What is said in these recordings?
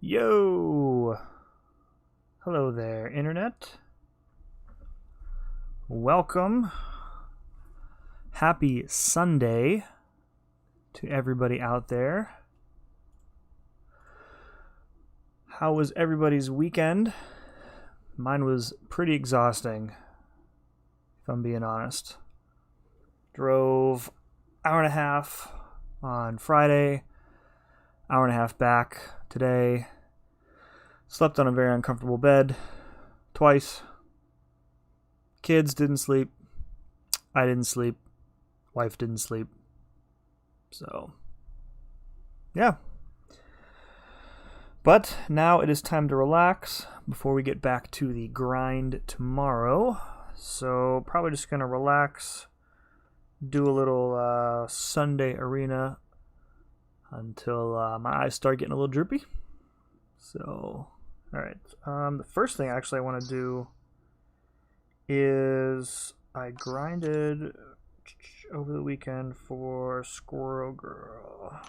Yo! Hello there, Internet. Welcome. Happy Sunday to everybody out there. How was everybody's weekend? Mine was pretty exhausting, if I'm being honest. Drove hour and a half on Friday, hour and a half back today. Slept on a very uncomfortable bed twice. Kids didn't sleep. I didn't sleep. Wife didn't sleep. So, yeah. But now it is time to relax before we get back to the grind tomorrow. So, probably just going to relax, do a little Sunday arena until my eyes start getting a little droopy. So, alright. The first thing actually I want to do is I grinded over the weekend for Squirrel Girl.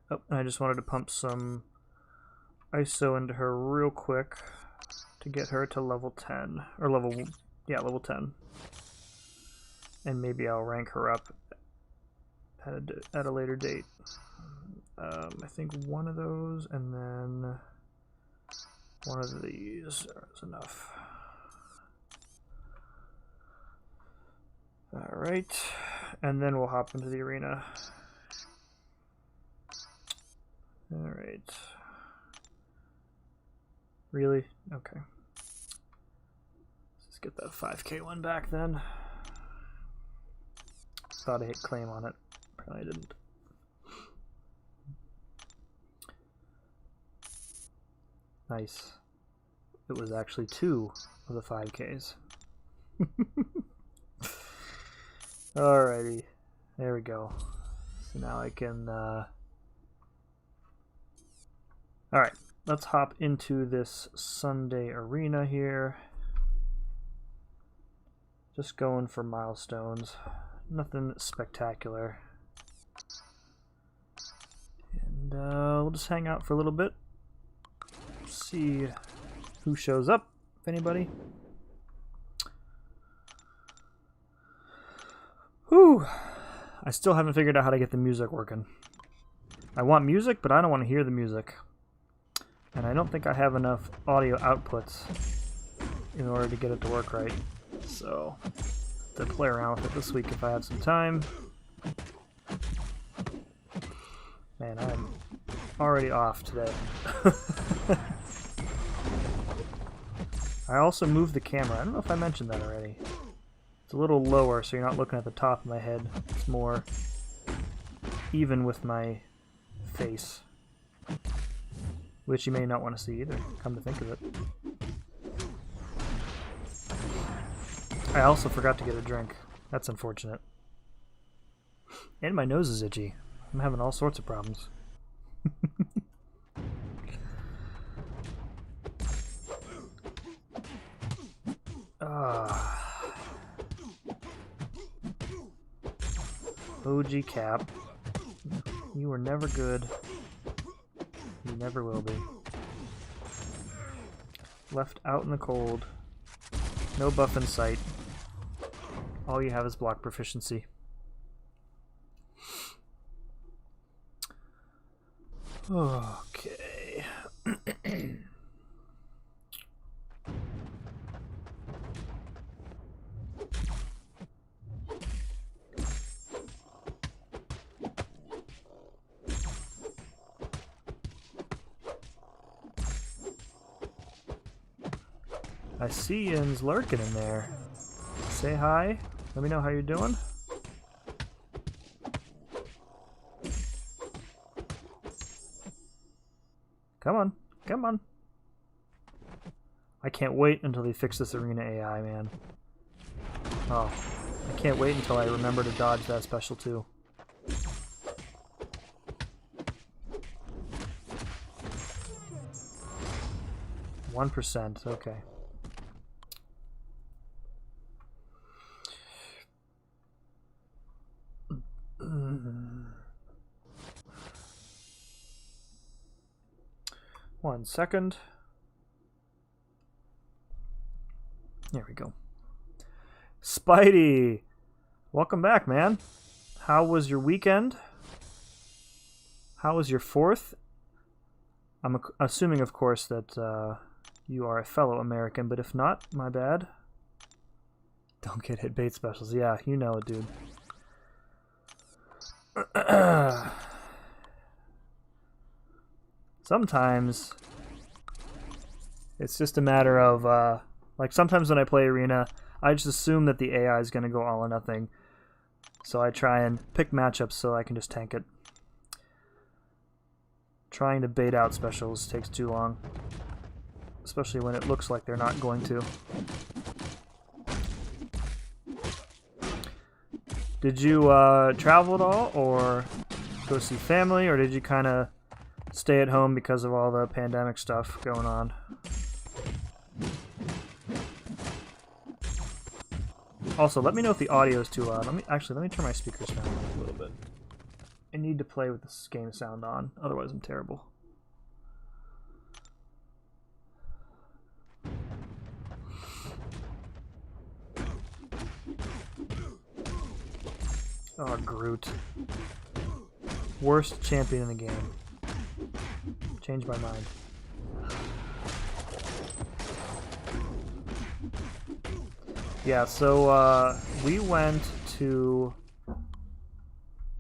Oh, and I just wanted to pump some ISO into her real quick to get her to level 10. Or level 10. And maybe I'll rank her up at a later date. I think one of those and then one of these is enough. Alright, and then we'll hop into the arena. Alright. Really? Okay. Let's get that 5k one back then. Thought I hit claim on it. Apparently I didn't. Nice. It was actually 2 of the 5Ks. Alrighty. There we go. So now I can... Alright. Let's hop into this Sunday arena here. Just going for milestones. Nothing spectacular. And we'll just hang out for a little bit. See who shows up, if anybody. Whew. I still haven't figured out how to get the music working. I want music, but I don't want to hear the music. And I don't think I have enough audio outputs in order to get it to work right. So, to play around with it this week if I have some time. Man, I'm already off today. I also moved the camera. I don't know if I mentioned that already. It's a little lower, so you're not looking at the top of my head. It's more even with my face. Which you may not want to see either, come to think of it. I also forgot to get a drink. That's unfortunate. And my nose is itchy. I'm having all sorts of problems. OG Cap. You were never good. You never will be. Left out in the cold. No buff in sight. All you have is block proficiency. Okay. I see Ian's lurking in there. Say hi. Let me know how you're doing. Come on. Come on. I can't wait until they fix this arena AI, man. Oh. I can't wait until I remember to dodge that special too. 1%, okay. 1 second. There we go. Spidey, welcome back, man. How was your weekend? How was your 4th? I'm assuming, of course, that you are a fellow American, but if not, my bad. Don't get hit bait specials. Yeah, you know it, dude. Sometimes it's just a matter of, like sometimes when I play Arena, I just assume that the AI is going to go all or nothing. So I try and pick matchups so I can just tank it. Trying to bait out specials takes too long. Especially when it looks like they're not going to. Did you travel at all, or go see family, or did you kind of stay at home because of all the pandemic stuff going on? Also, let me know if the audio is too loud. Let me turn my speakers down a little bit. I need to play with this game sound on, otherwise I'm terrible. Oh, Groot. Worst champion in the game. Changed my mind. Yeah, so we went to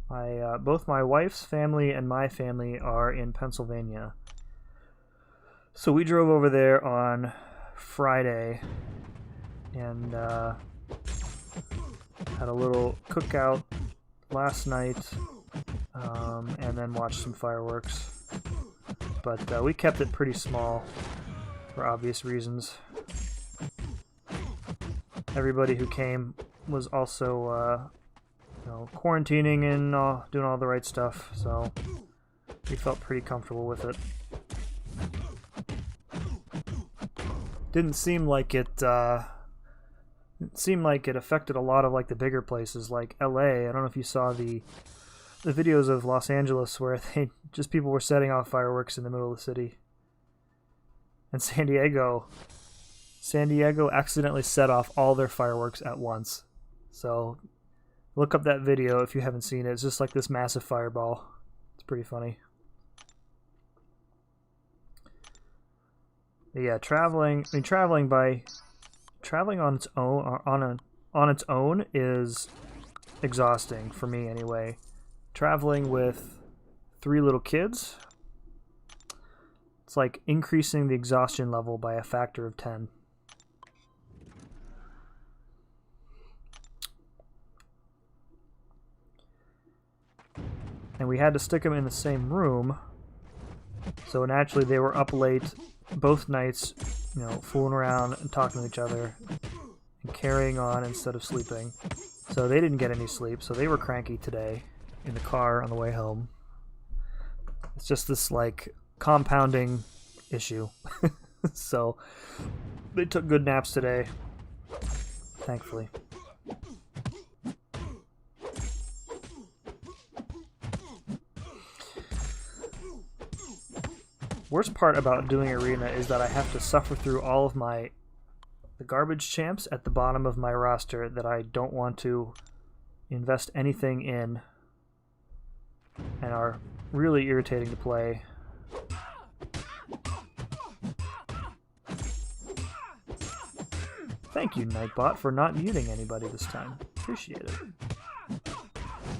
both my wife's family and my family are in Pennsylvania. So we drove over there on Friday and had a little cookout last night, and then watched some fireworks. But we kept it pretty small for obvious reasons. Everybody who came was also quarantining and doing all the right stuff, so we felt pretty comfortable with it. Didn't seem like it affected a lot of like the bigger places like LA. I don't know if you saw the videos of Los Angeles where people were setting off fireworks in the middle of the city. And San Diego accidentally set off all their fireworks at once. So look up that video if you haven't seen it. It's just like this massive fireball. It's pretty funny. But yeah, traveling on its own is exhausting for me anyway. Traveling with 3 little kids, it's like increasing the exhaustion level by a factor of 10. And we had to stick them in the same room, so naturally they were up late both nights, fooling around and talking to each other and carrying on instead of sleeping. So they didn't get any sleep, so they were cranky today in the car on the way home. It's just this like compounding issue. So they took good naps today, thankfully. Worst part about doing Arena is that I have to suffer through all of the garbage champs at the bottom of my roster that I don't want to invest anything in and are really irritating to play. Thank you, Nightbot, for not muting anybody this time. Appreciate it.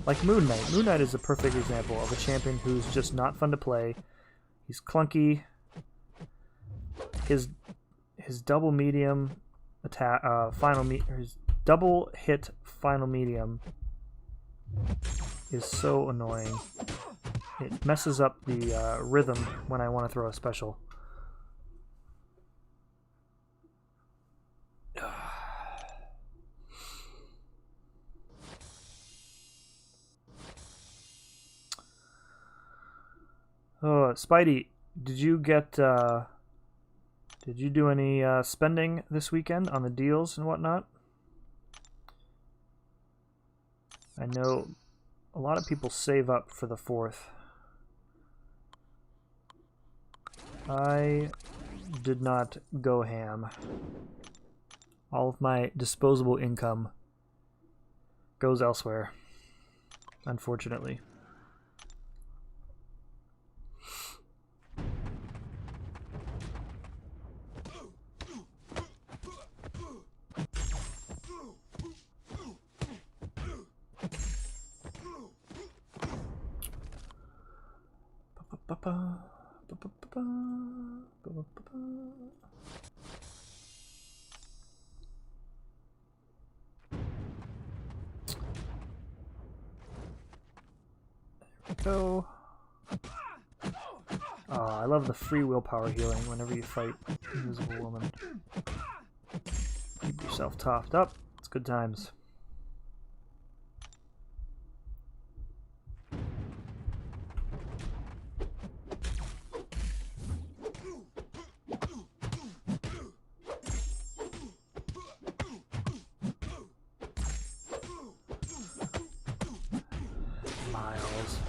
Like Moon Knight. Moon Knight is a perfect example of a champion who's just not fun to play. He's clunky. His double medium attack, his double hit final medium is so annoying. It messes up the rhythm when I want to throw a special. Oh, Spidey, did you do any spending this weekend on the deals and whatnot? I know a lot of people save up for the 4th. I did not go ham. All of my disposable income goes elsewhere, unfortunately. Go. Oh, I love the free willpower healing whenever you fight Invisible Woman. Keep yourself toughed up. It's good times.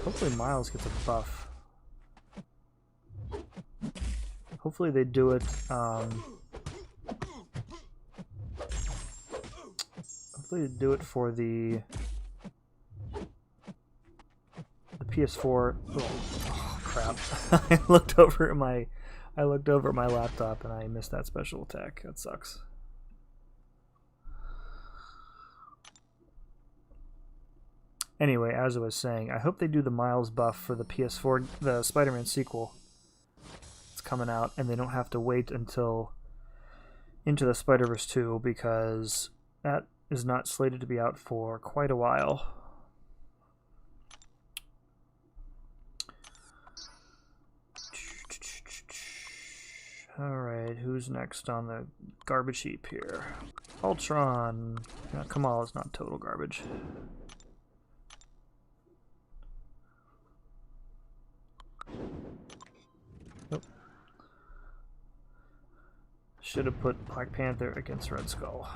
Hopefully Miles gets a buff. Hopefully they do it, hopefully they do it for the PS4. Oh crap. I looked over at my laptop and I missed that special attack. That sucks. Anyway, as I was saying, I hope they do the Miles buff for the PS4, the Spider-Man sequel. It's coming out, and they don't have to wait until Into the Spider-Verse 2, because that is not slated to be out for quite a while. Alright, who's next on the garbage heap here? Ultron. No, Kamal is not total garbage. Should have put Black Panther against Red Skull.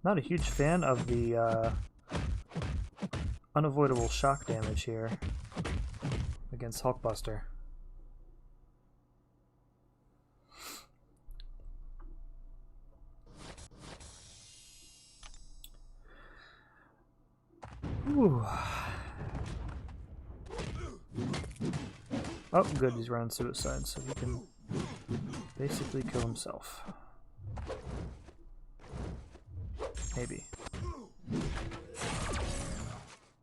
Not a huge fan of the unavoidable shock damage here against Hulkbuster. Ooh. Oh, good, he's running suicide, so he can basically kill himself. Maybe.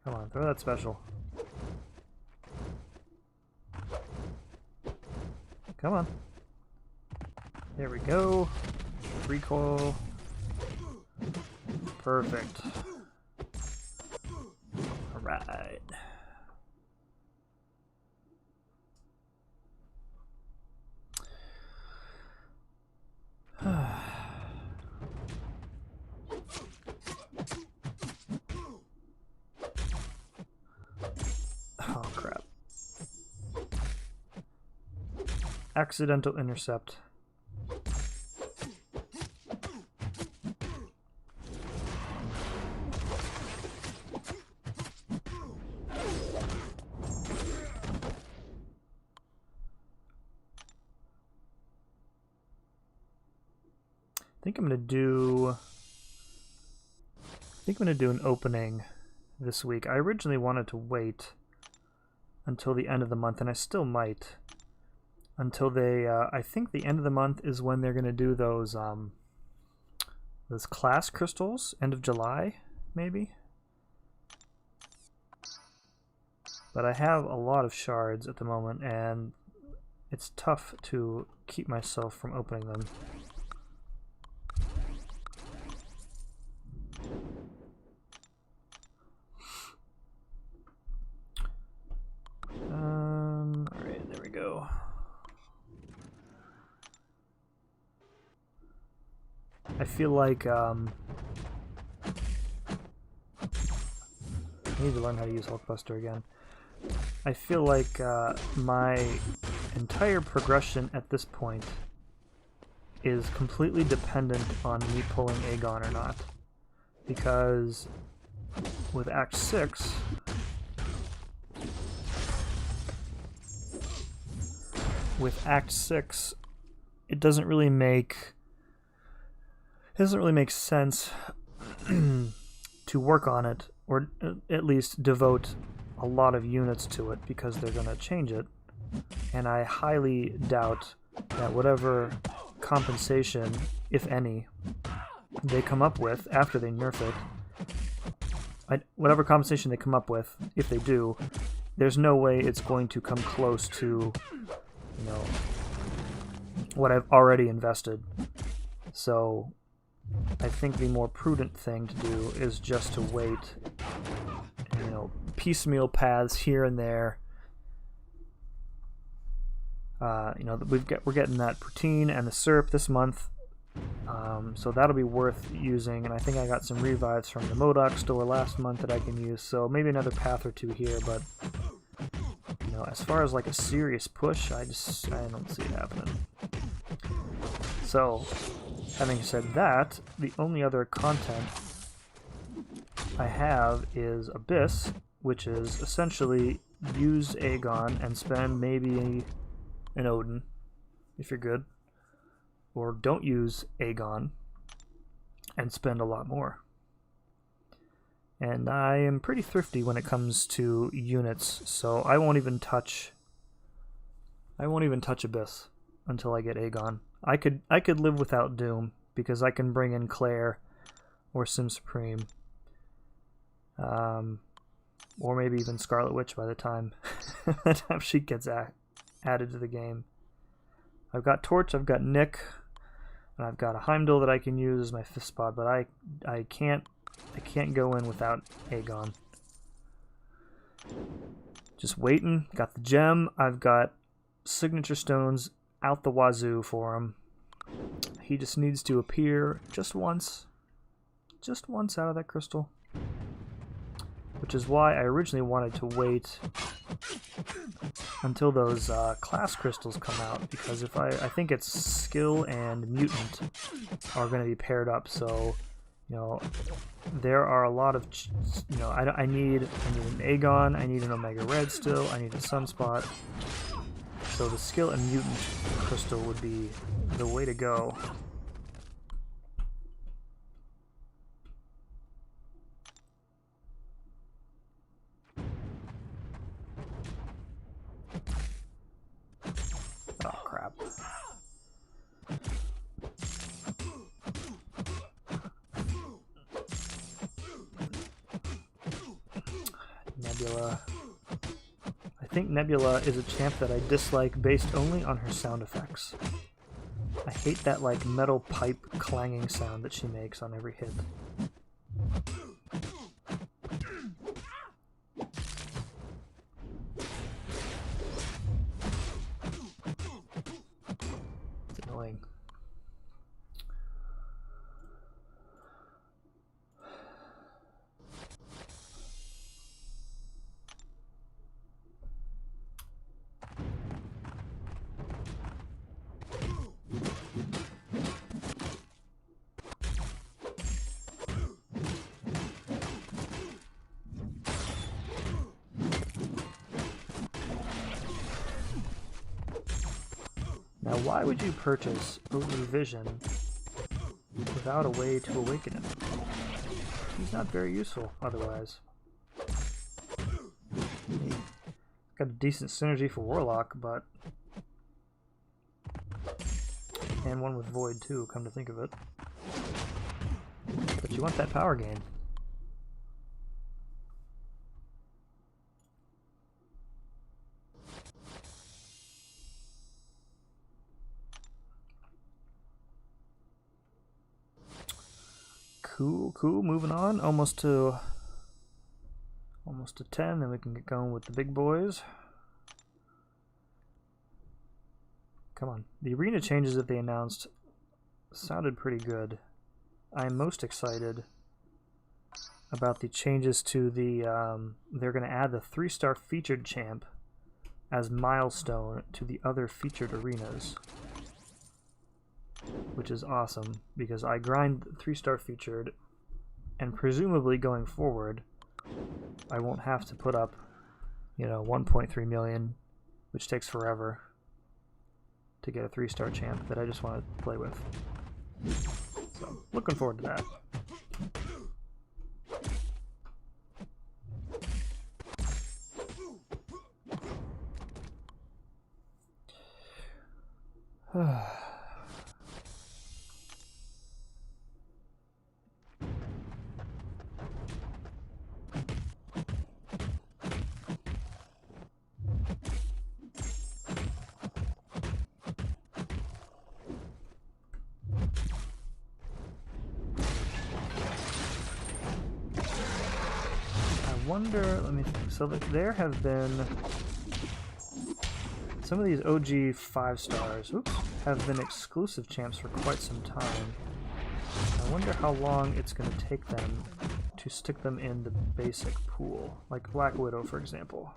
Come on, throw that special. Come on. There we go. Recoil. Perfect. Alright. Oh crap. Accidental intercept. I think I'm gonna do an opening this week. I originally wanted to wait until the end of the month, and I still might. Until they, I think the end of the month is when they're gonna do those class crystals. End of July, maybe. But I have a lot of shards at the moment, and it's tough to keep myself from opening them. Alright, there we go. I feel like, I need to learn how to use Hulkbuster again. I feel like, my entire progression at this point is completely dependent on me pulling Aegon or not. Because with Act 6, it doesn't really make sense to work on it, or at least devote a lot of units to it, because they're going to change it. And I highly doubt that whatever compensation, if any, they come up with after they nerf it, whatever compensation they come up with, if they do, there's no way it's going to come close to, you know, what I've already invested. So I think the more prudent thing to do is just to wait, you know, piecemeal paths here and there. You know, we're getting that poutine and the syrup this month, so that'll be worth using. And I think I got some revives from the Modoc store last month that I can use. So maybe another path or two here, but you know, as far as like a serious push, I don't see it happening. So, having said that, the only other content I have is Abyss, which is essentially use Aegon and spend maybe an Odin, if you're good, or don't use Aegon and spend a lot more. And I am pretty thrifty when it comes to units, so I won't even touch Abyss until I get Aegon. I could live without Doom, because I can bring in Claire or Sim Supreme, or maybe even Scarlet Witch by the time she gets added to the game. I've got Torch, I've got Nick, and I've got a Heimdall that I can use as my 5th spot, but I can't go in without Aegon. Just waiting. Got the gem. I've got signature stones out the wazoo for him. He just needs to appear just once out of that crystal, which is why I originally wanted to wait until those class crystals come out, because if I think it's skill and mutant are going to be paired up, so you know there are a lot of you know I need an Aegon, I need an Omega Red still, I need a Sunspot. So the skill and mutant crystal would be the way to go. Oh crap. Nebula. I think Nebula is a champ that I dislike based only on her sound effects. I hate that like metal pipe clanging sound that she makes on every hit. It's annoying. Now, why would you purchase Ogre Vision without a way to awaken him? He's not very useful otherwise. He's got a decent synergy for Warlock, but... and one with Void too, come to think of it. But you want that power gain. Cool, moving on. Almost to 10, then we can get going with the big boys. Come on. The arena changes that they announced sounded pretty good. I'm most excited about the changes to the, they're going to add the 3-star featured champ as milestone to the other featured arenas, which is awesome because I grind 3-star featured And presumably going forward, I won't have to put up, you know, 1.3 million, which takes forever to get a 3-star champ that I just want to play with. So, looking forward to that. Wonder, let me think. So there have been some of these OG 5-stars, oops, have been exclusive champs for quite some time. I wonder how long it's going to take them to stick them in the basic pool, like Black Widow, for example.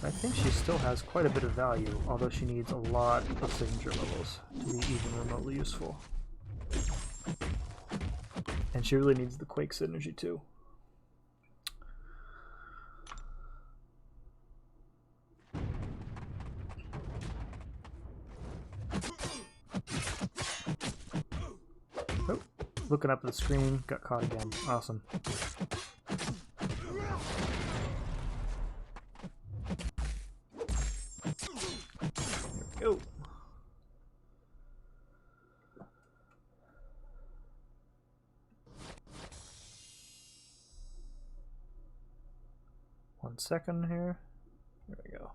I think she still has quite a bit of value, although she needs a lot of signature levels to be even remotely useful. And she really needs the Quake synergy too. Oh, looking up at the screen, got caught again. Awesome. There we go. One second here. There we go.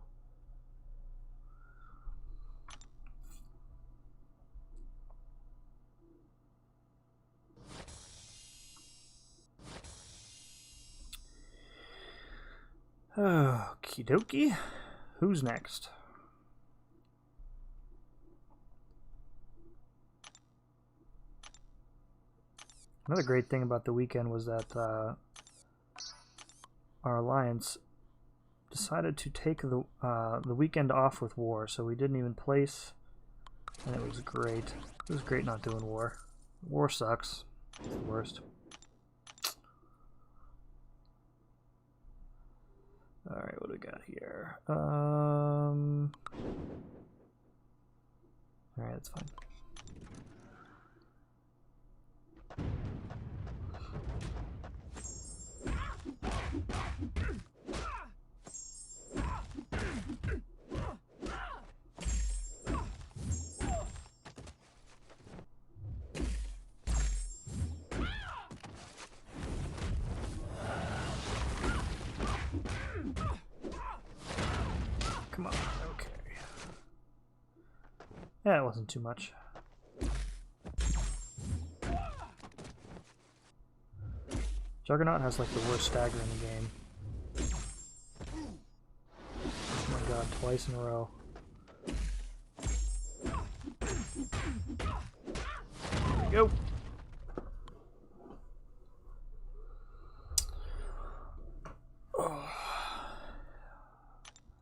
Okie dokie. Who's next? Another great thing about the weekend was that our alliance decided to take the weekend off with war, so we didn't even place, and it was great. It was great not doing war. War sucks. It's the worst. Alright, what do we got here? Alright, that's fine. Come on, okay. Yeah, it wasn't too much. Juggernaut has like the worst stagger in the game. Oh my god, twice in a row. There we go.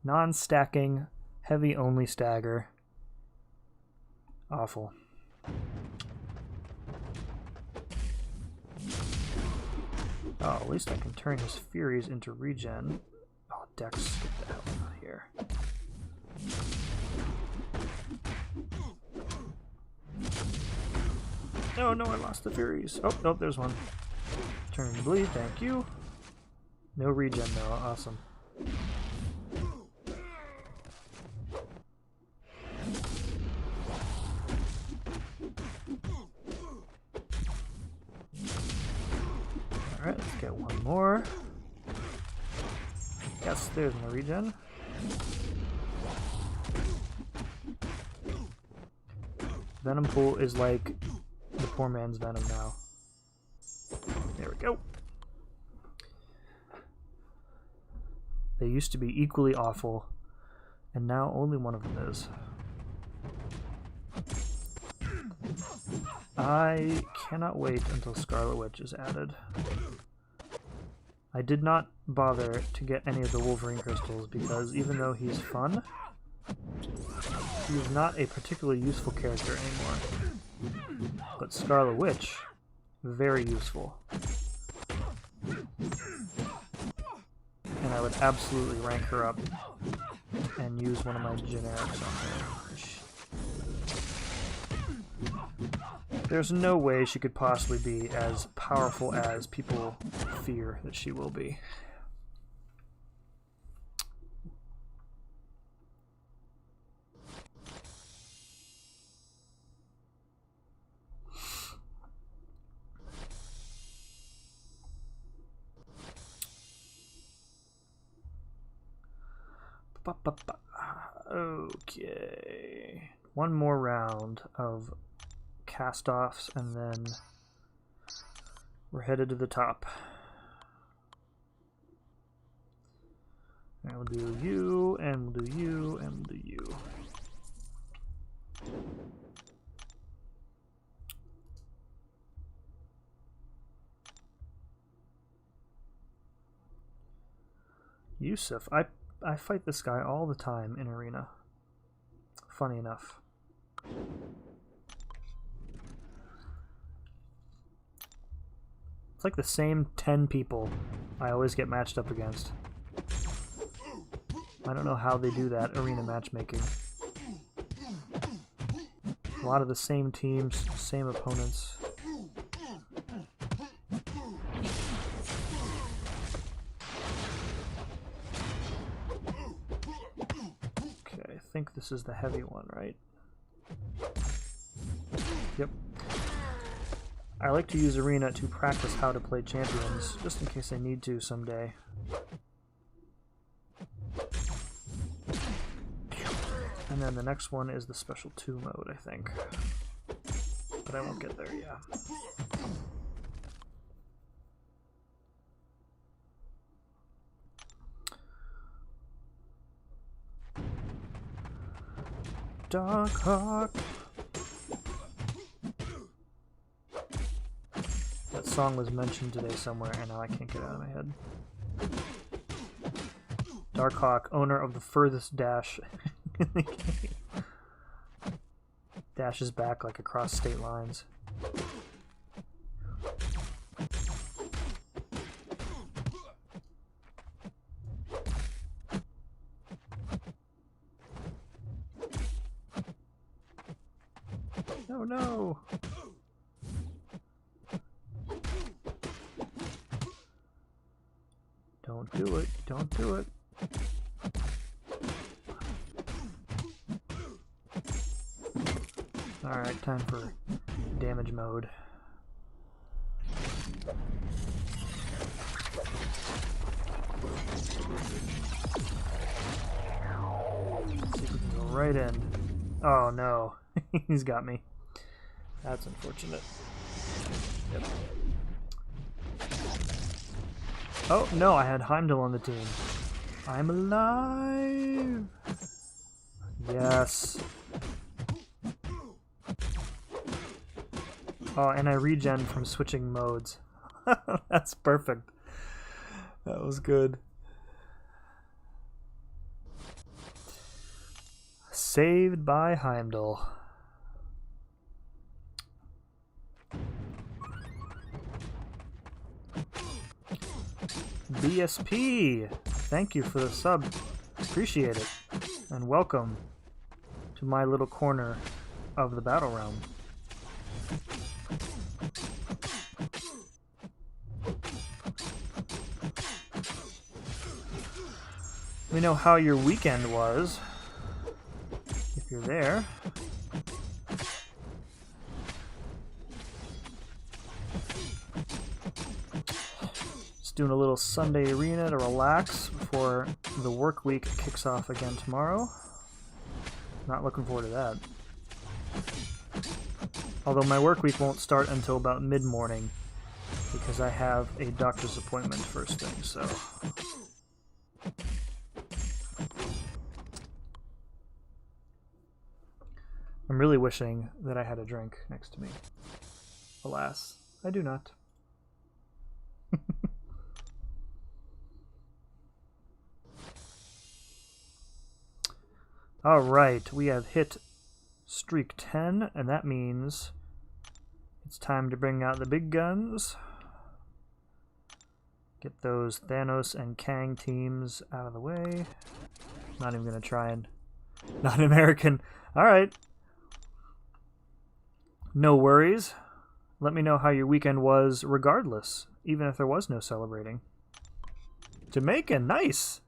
Non-stacking, heavy-only stagger. Awful. Oh, at least I can turn his Furies into regen. Oh, Dex, get the hell out of here. Oh no, I lost the Furies. Oh, nope, there's one. Turn to bleed, thank you. No regen though, awesome. Alright, let's get one more. Yes, there's my regen. Venom pool is like the poor man's Venom now. There we go. They used to be equally awful, and now only one of them is. I cannot wait until Scarlet Witch is added. I did not bother to get any of the Wolverine crystals because even though he's fun, he's not a particularly useful character anymore. But Scarlet Witch, very useful. And I would absolutely rank her up and use one of my generics on her. There's no way she could possibly be as powerful as people fear that she will be. Okay, one more round of cast-offs and then we're headed to the top. And we'll do you, and we'll do you, and we'll do you. Yusuf, I fight this guy all the time in Arena. Funny enough. It's like the same 10 people I always get matched up against. I don't know how they do that arena matchmaking. A lot of the same teams, same opponents. Okay, I think this is the heavy one, right? Yep. I like to use Arena to practice how to play champions, just in case I need to someday. And then the next one is the Special 2 mode, I think. But I won't get there yet. Dark Hawk. That song was mentioned today somewhere, and now I can't get it out of my head. Dark Hawk, owner of the furthest dash in the game. Dashes back like across state lines. Oh no! Don't do it, don't do it. Alright, time for damage mode. See if we can go right in. Oh no, he's got me. That's unfortunate. Yep. Oh no, I had Heimdall on the team. I'm alive! Yes. Oh, and I regen from switching modes. That's perfect. That was good. Saved by Heimdall. BSP! Thank you for the sub. Appreciate it. And welcome to my little corner of the battle realm. Let me know how your weekend was, if you're there. Just doing a little Sunday Arena to relax before the work week kicks off again tomorrow. Not looking forward to that. Although my work week won't start until about mid-morning because I have a doctor's appointment first thing, so... I'm really wishing that I had a drink next to me. Alas, I do not. Alright, we have hit streak 10, and that means It's time to bring out the big guns. Get those Thanos and Kang teams out of the way. Not even gonna try and... Not American. Alright. No worries. Let me know how your weekend was regardless, even if there was no celebrating. Jamaica, nice!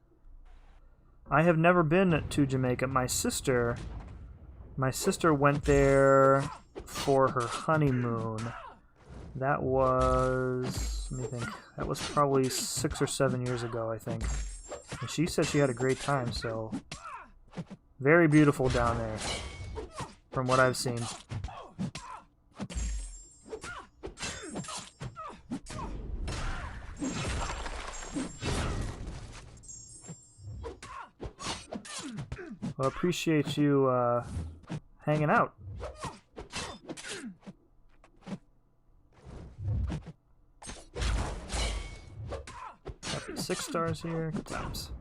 I have never been to Jamaica. My sister went there for her honeymoon. That was, let me think, that was probably 6 or 7 years ago, I think. And she said she had a great time, so very beautiful down there, from what I've seen. Well, appreciate you hanging out. Got the 6 stars here. Good times.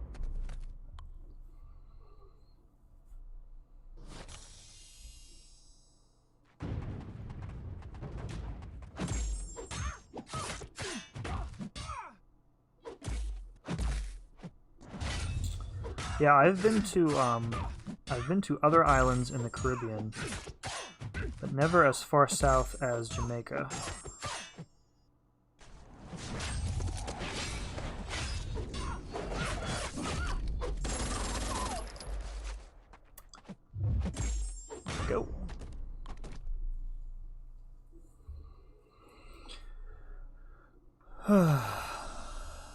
Yeah, I've been to other islands in the Caribbean, but never as far south as Jamaica. Go.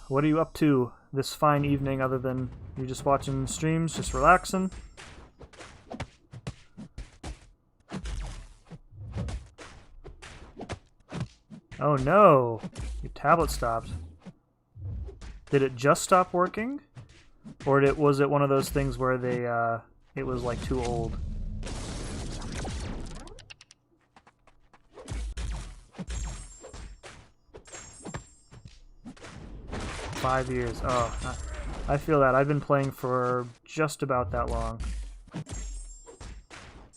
What are you up to this fine evening other than you just watching streams, just relaxing? Oh no! Your tablet stopped. Did it just stop working? Or was it one of those things where they it was like too old? Five years. Oh, I feel that. I've been playing for just about that long.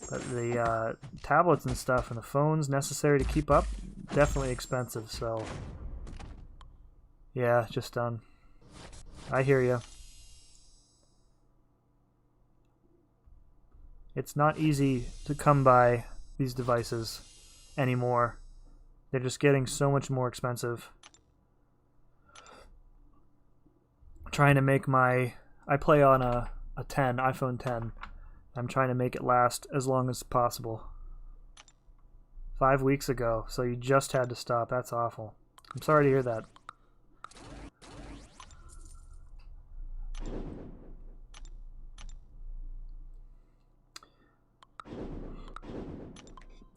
But the tablets and stuff and the phones necessary to keep up, definitely expensive, so... Yeah, just done. I hear ya. It's not easy to come by these devices anymore. They're just getting so much more expensive. Trying to make my... I play on a iPhone 10. I'm trying to make it last as long as possible. 5 weeks ago, so you just had to stop. That's awful. I'm sorry to hear that.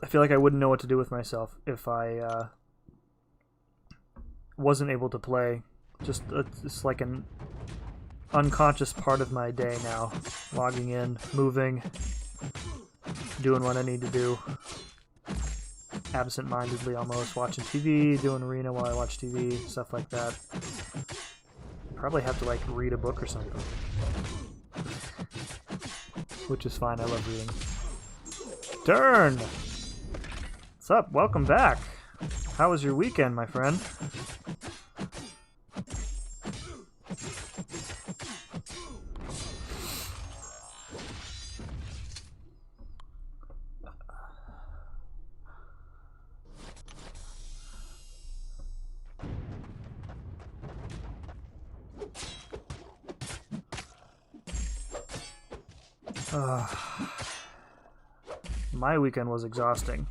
I feel like I wouldn't know what to do with myself if I wasn't able to play. Just it's like an unconscious part of my day now. Logging in, moving, doing what I need to do. Absent-mindedly almost, watching TV, doing arena while I watch TV, stuff like that. Probably have to like read a book or something. Which is fine, I love reading. Turn! What's up? Welcome back. How was your weekend, my friend? My weekend was exhausting.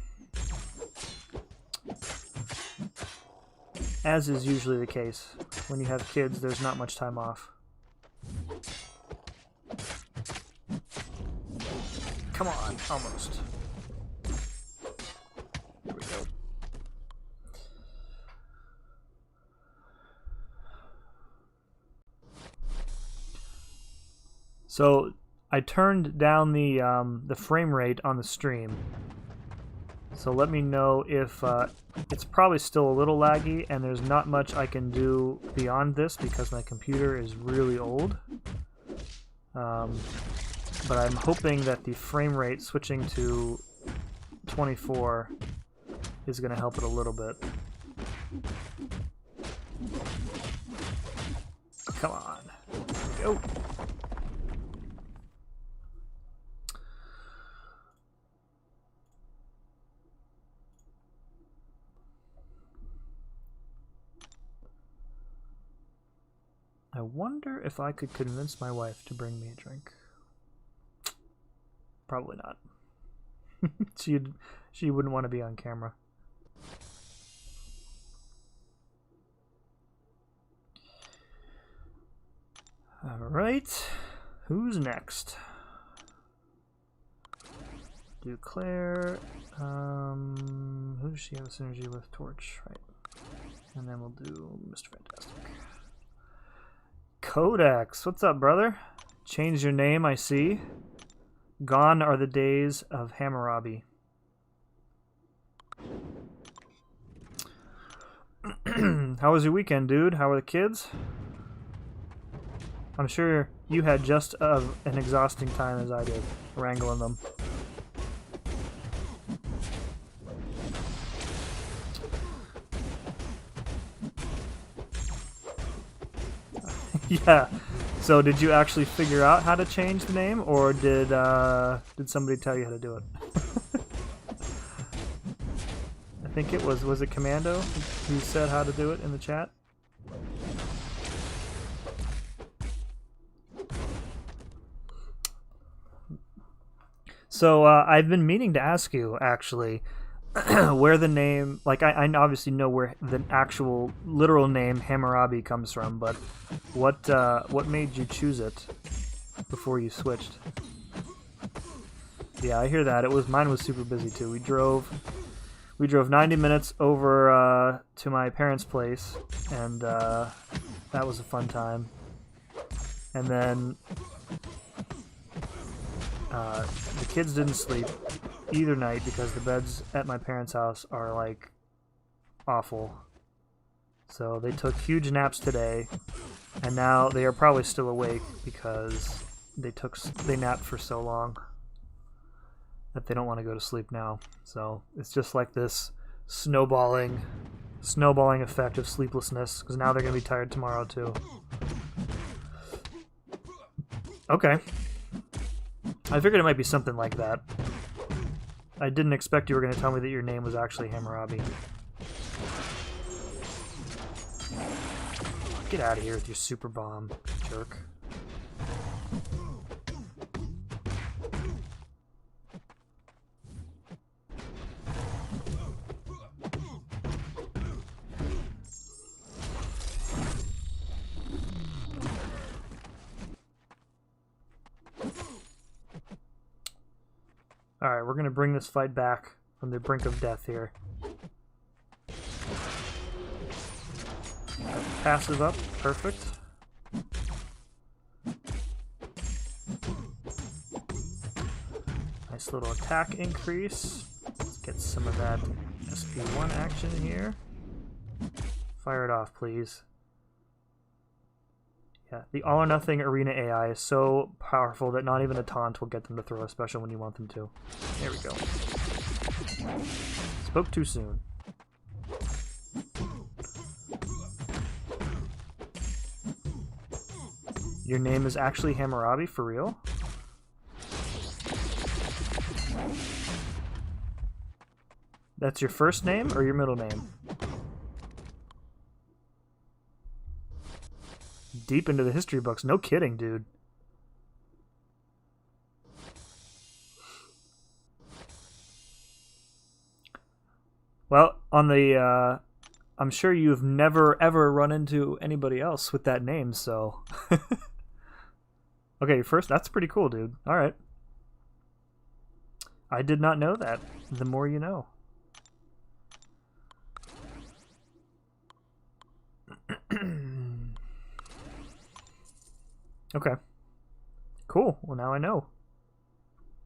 As is usually the case. When you have kids, there's not much time off. Come on, almost. Here we go. So I turned down the frame rate on the stream. So let me know if it's probably still a little laggy and there's not much I can do beyond this because my computer is really old. But I'm hoping that the frame rate switching to 24 is going to help it a little bit. Come on. Go. I wonder if I could convince my wife to bring me a drink. Probably not. She wouldn't want to be on camera. All right, who's next? Do Claire. Who does she have a synergy with? Torch, right? And then we'll do Mr. Fantastic. Codex, what's up, brother? Changed your name, I see. Gone are the days of Hammurabi. How was your weekend, dude? How were the kids? I'm sure you had just an exhausting time as I did, wrangling them. Yeah. So did you actually figure out how to change the name, or did somebody tell you how to do it? I think it was it Commando who said how to do it in the chat? So I've been meaning to ask you, actually, where the name, like I obviously know where the actual literal name Hammurabi comes from, but what made you choose it before you switched? Yeah, I hear that. Mine was super busy too. We drove 90 minutes over to my parents' place, and that was a fun time. And then the kids didn't sleep either night because the beds at my parents' house are like awful. So they took huge naps today, and now they are probably still awake because they napped for so long that they don't want to go to sleep now. So it's just like this snowballing effect of sleeplessness, because now they're going to be tired tomorrow too. Okay. I figured it might be something like that. I didn't expect you were going to tell me that your name was actually Hammurabi. Get out of here with your super bomb, jerk. Alright, we're going to bring this fight back from the brink of death here. Passive up, perfect. Nice little attack increase. Let's get some of that SP1 action here. Fire it off, please. Yeah, the all-or-nothing arena AI is so powerful that not even a taunt will get them to throw a special when you want them to. There we go. Spoke too soon. Your name is actually Hammurabi, for real? That's your first name or your middle name? Deep into the history books. No kidding, dude. Well, on the, I'm sure you've never ever run into anybody else with that name, so. Okay, first, that's pretty cool, dude. All right. I did not know that. The more you know. Okay. Cool. Well, now I know.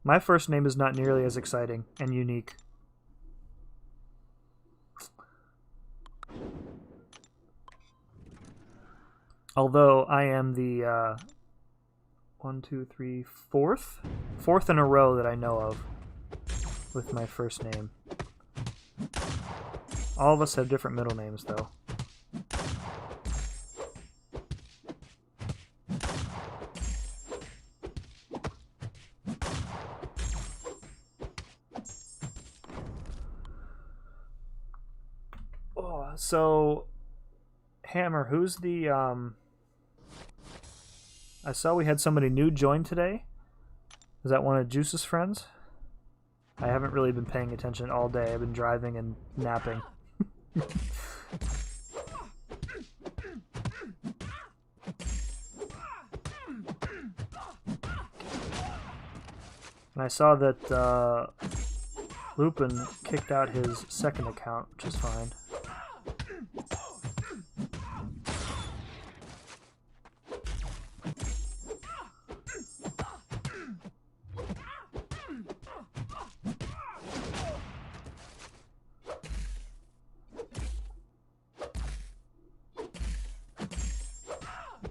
My first name is not nearly as exciting and unique. Although I am the fourth in a row that I know of with my first name. All of us have different middle names, though. Oh, so Hammer, who's the I saw we had somebody new join today. Is that one of Juice's friends? I haven't really been paying attention all day. I've been driving and napping. And I saw that Lupin kicked out his second account, which is fine.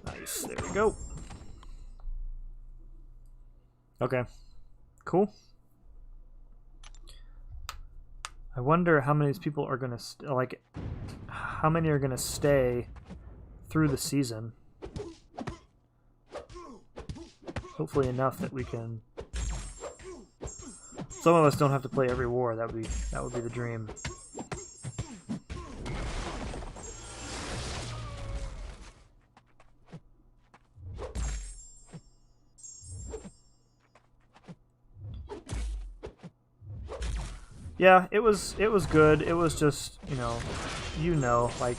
Nice, there we go. Okay, cool. I wonder how many people are gonna like. How many are gonna stay through the season? Hopefully enough that we can. Some of us don't have to play every war. That would be the dream. Yeah, it was good. It was just, like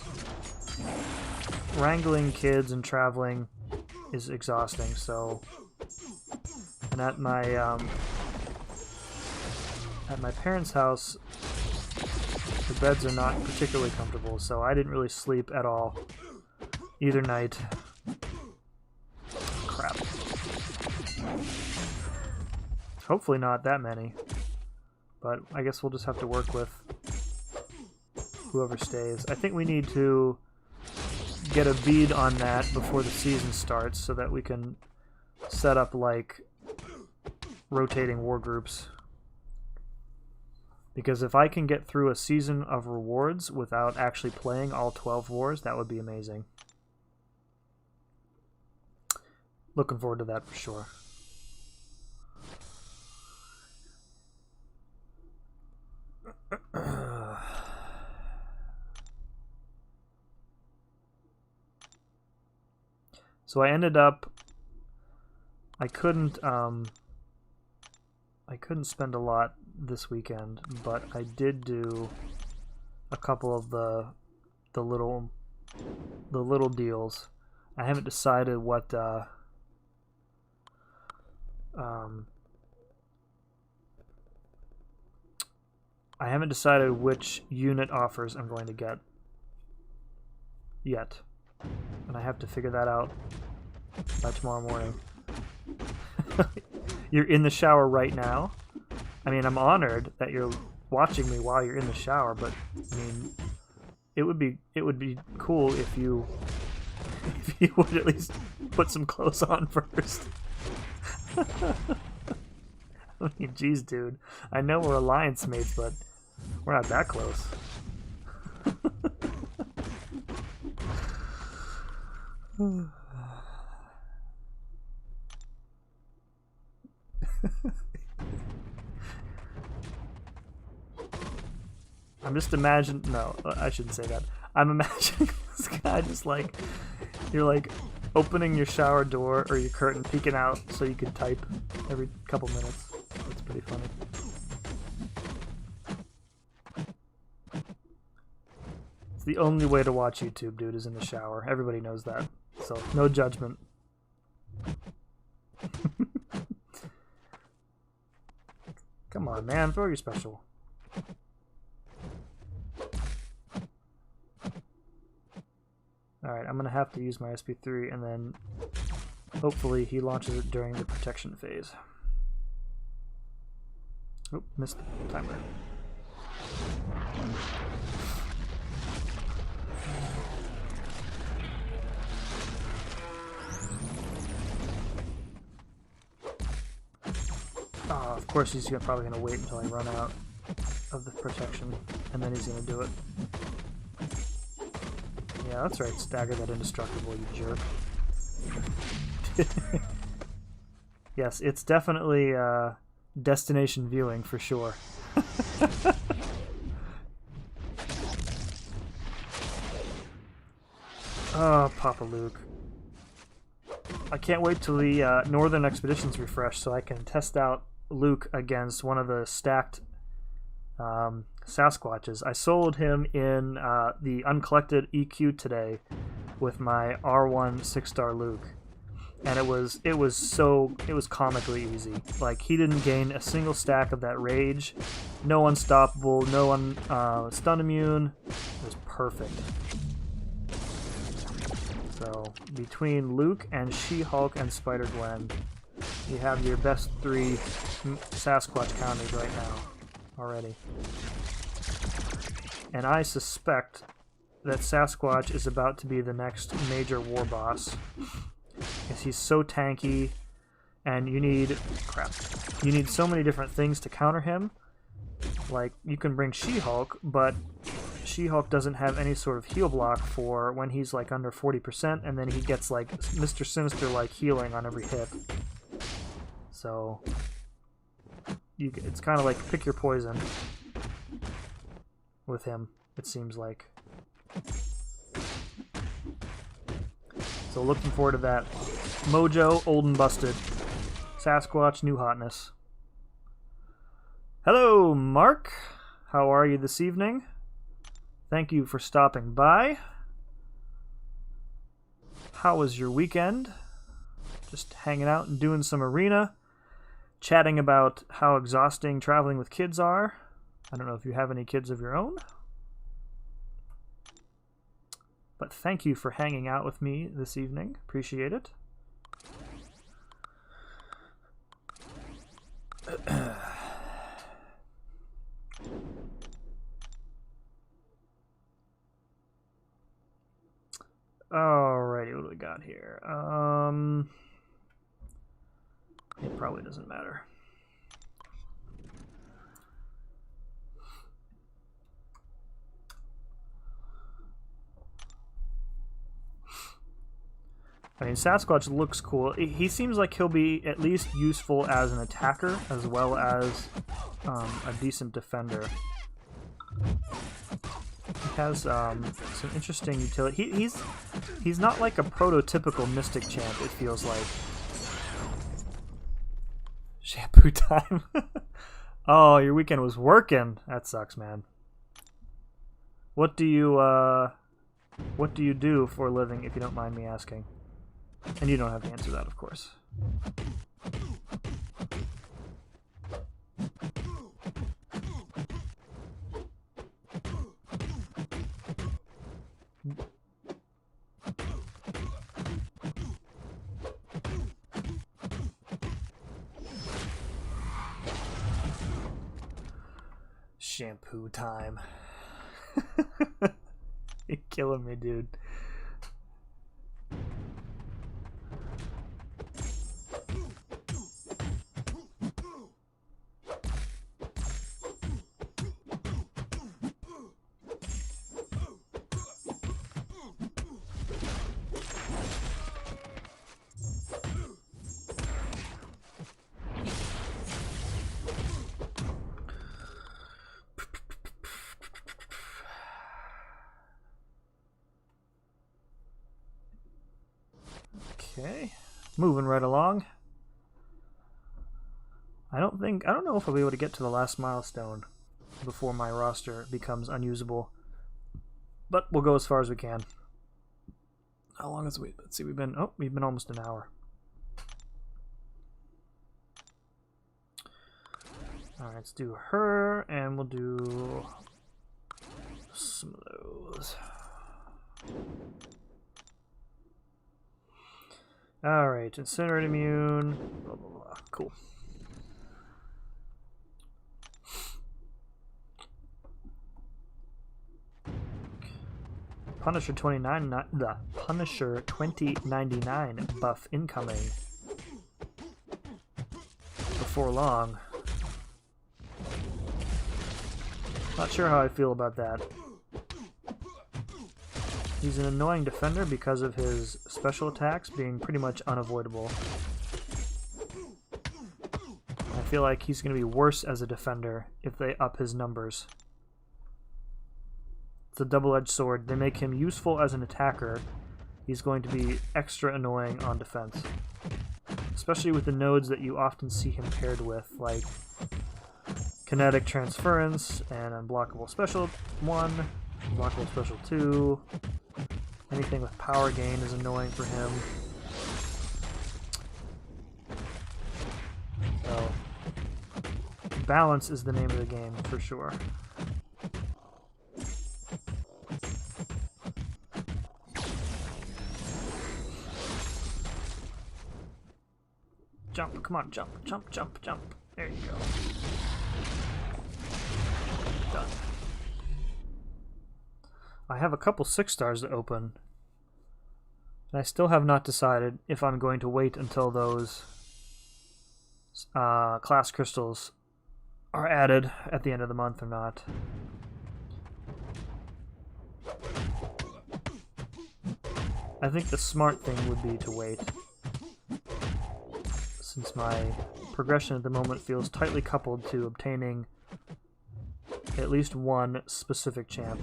wrangling kids and traveling is exhausting. So, and at my parents' house, the beds are not particularly comfortable, so I didn't really sleep at all either night. Crap. Hopefully not that many. But I guess we'll just have to work with whoever stays. I think we need to get a bead on that before the season starts so that we can set up like rotating war groups. Because if I can get through a season of rewards without actually playing all 12 wars, that would be amazing. Looking forward to that for sure. So I ended up I couldn't spend a lot this weekend, but I did do a couple of the little deals. I haven't decided what I haven't decided which unit offers I'm going to get yet. And I have to figure that out by tomorrow morning. You're in the shower right now? I mean, I'm honored that you're watching me while you're in the shower, but I mean, it would be cool if you would at least put some clothes on first. I mean, geez, dude. I know we're alliance mates, but we're not that close. I'm just imagining. No, I shouldn't say that. I'm imagining this guy just like you're like opening your shower door or your curtain, peeking out so you can type every couple minutes. That's pretty funny. It's the only way to watch YouTube, dude, is in the shower. Everybody knows that. So, no judgment. Come on, man. Throw your special. Alright, I'm going to have to use my SP3, and then hopefully he launches it during the protection phase. Oh, missed the timer. Of course he's probably going to wait until I run out of the protection, and then he's going to do it. Yeah, that's right. Stagger that indestructible, you jerk. Yes, it's definitely destination viewing for sure. Oh, Papa Luke. I can't wait till the Northern Expeditions refresh so I can test out Luke against one of the stacked Sasquatches. I sold him in the uncollected EQ today with my R1 6-star Luke, and it was comically easy. Like, he didn't gain a single stack of that rage, no unstoppable, no stun immune. It was perfect. So between Luke and She-Hulk and Spider-Gwen, you have your best 3 Sasquatch counters right now already. And I suspect that Sasquatch is about to be the next major war boss, because he's so tanky, and you need so many different things to counter him. Like, you can bring She-Hulk, but She-Hulk doesn't have any sort of heal block for when he's like under 40%, and then he gets like Mr. Sinister like healing on every hit. So it's kind of like pick your poison with him, it seems like. So looking forward to that. Mojo, old and busted. Sasquatch, new hotness. Hello, Mark. How are you this evening? Thank you for stopping by. How was your weekend? Just hanging out and doing some arena, chatting about how exhausting traveling with kids are. I don't know if you have any kids of your own, but thank you for hanging out with me this evening. Appreciate it. Alrighty, what do we got here? It probably doesn't matter. I mean, Sasquatch looks cool. He seems like he'll be at least useful as an attacker as well as a decent defender. He has some interesting utility. He's not like a prototypical Mystic champ, it feels like. Shampoo time. Oh, your weekend was working. That sucks, man. What do you do for a living, if you don't mind me asking? And you don't have to answer that, of course. Shampoo time. You're killing me, dude. Okay, moving right along. I don't know if I'll be able to get to the last milestone before my roster becomes unusable, but we'll go as far as we can. How long has we? Let's see. We've been almost an hour. All right, let's do her, and we'll do some of those. Alright, Incinerate immune, blah blah blah. Cool. Punisher 2099 buff incoming. Before long. Not sure how I feel about that. He's an annoying defender because of his special attacks being pretty much unavoidable. I feel like he's going to be worse as a defender if they up his numbers. It's a double-edged sword. They make him useful as an attacker. He's going to be extra annoying on defense. Especially with the nodes that you often see him paired with, like kinetic transference and unblockable special 1, unblockable special 2. Anything with power gain is annoying for him. So, balance is the name of the game for sure. Jump, come on, jump, jump, jump, jump. There you go. Done. I have a couple 6 stars to open. And I still have not decided if I'm going to wait until those class crystals are added at the end of the month or not. I think the smart thing would be to wait, since my progression at the moment feels tightly coupled to obtaining at least one specific champ.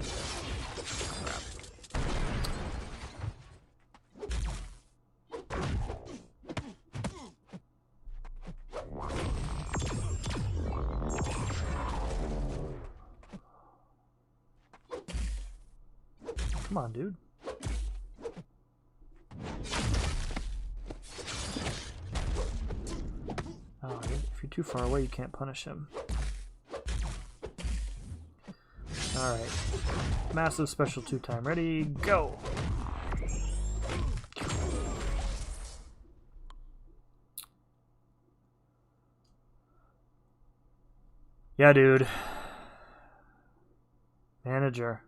Come on, dude. Oh, if you're too far away, you can't punish him. Alright. Massive special 2 time. Ready, go! Yeah, dude. Manager.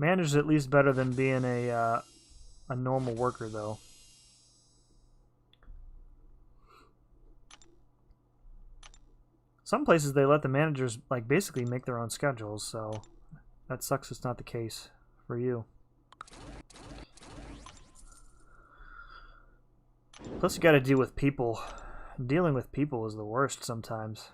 Manager's at least better than being a normal worker, though. Some places they let the managers like basically make their own schedules, so that sucks it's not the case for you. Plus you gotta deal with people. Dealing with people is the worst sometimes.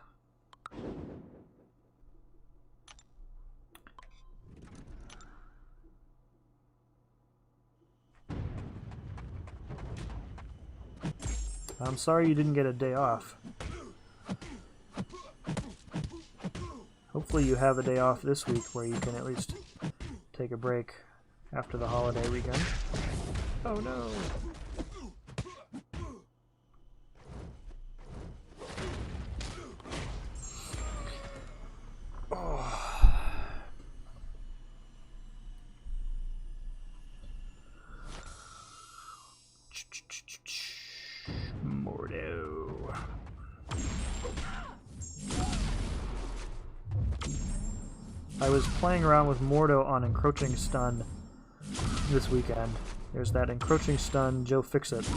I'm sorry you didn't get a day off. Hopefully you have a day off this week where you can at least take a break after the holiday weekend. Oh no! Mordo. I was playing around with Mordo on Encroaching Stun this weekend. There's that Encroaching Stun Joe Fixit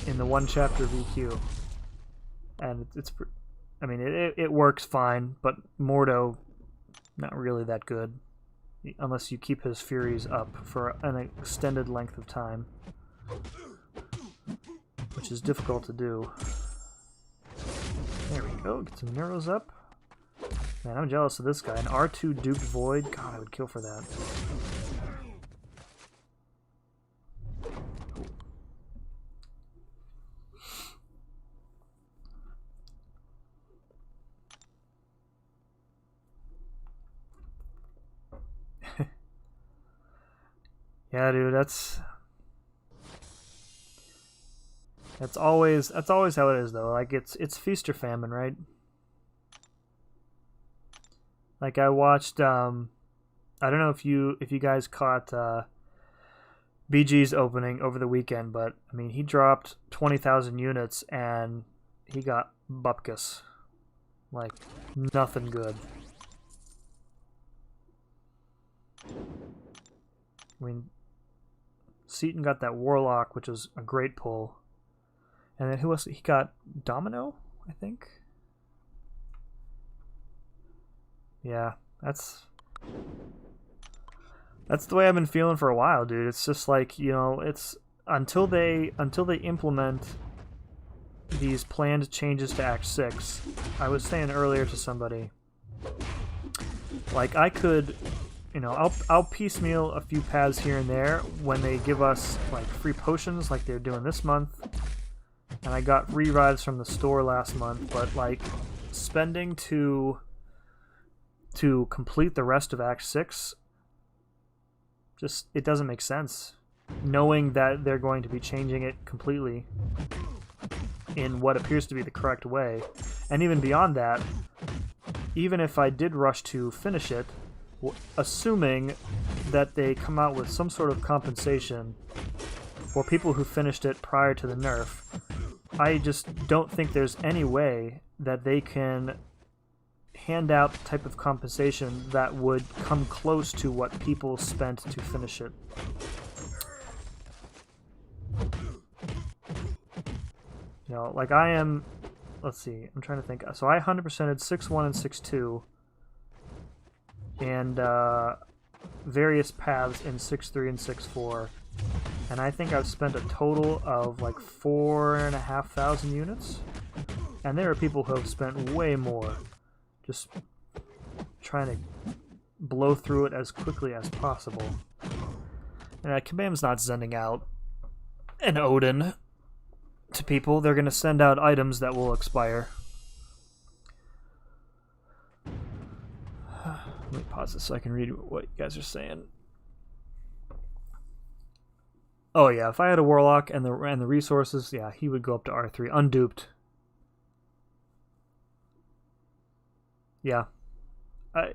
in the 1 chapter VQ, and I mean it works fine, but Mordo not really that good unless you keep his furies up for an extended length of time, which is difficult to do. There we go, get some neuros up. Man, I'm jealous of this guy. An R2 duped Void? God, I would kill for that. Yeah, dude, that's always how it is though. Like it's feast or famine, right? Like I watched I don't know if you guys caught BG's opening over the weekend, but I mean he dropped 20,000 units and he got bupkis. Like nothing good. I mean Seaton got that Warlock, which was a great pull. And then who else? He got Domino, I think. Yeah. That's the way I've been feeling for a while, dude. It's just like, you know, it's until they implement these planned changes to Act 6. I was saying earlier to somebody, like, I could, you know, I'll piecemeal a few paths here and there when they give us like free potions like they're doing this month. And I got re-rides from the store last month, but like spending to complete the rest of Act 6, just, it doesn't make sense. Knowing that they're going to be changing it completely in what appears to be the correct way. And even beyond that, even if I did rush to finish it, assuming that they come out with some sort of compensation for people who finished it prior to the nerf, I just don't think there's any way that they can hand out the type of compensation that would come close to what people spent to finish it. You know, like I am, let's see, I'm trying to think. So I 100%ed 6.1 and 6.2 and various paths in 6.3 and 6.4. And I think I've spent a total of like 4,500 units. And there are people who have spent way more, just trying to blow through it as quickly as possible. And Kabam's not sending out an Odin to people. They're going to send out items that will expire. Let me pause this so I can read what you guys are saying. Oh yeah, if I had a Warlock and the resources, yeah, he would go up to R3, unduped. Yeah. I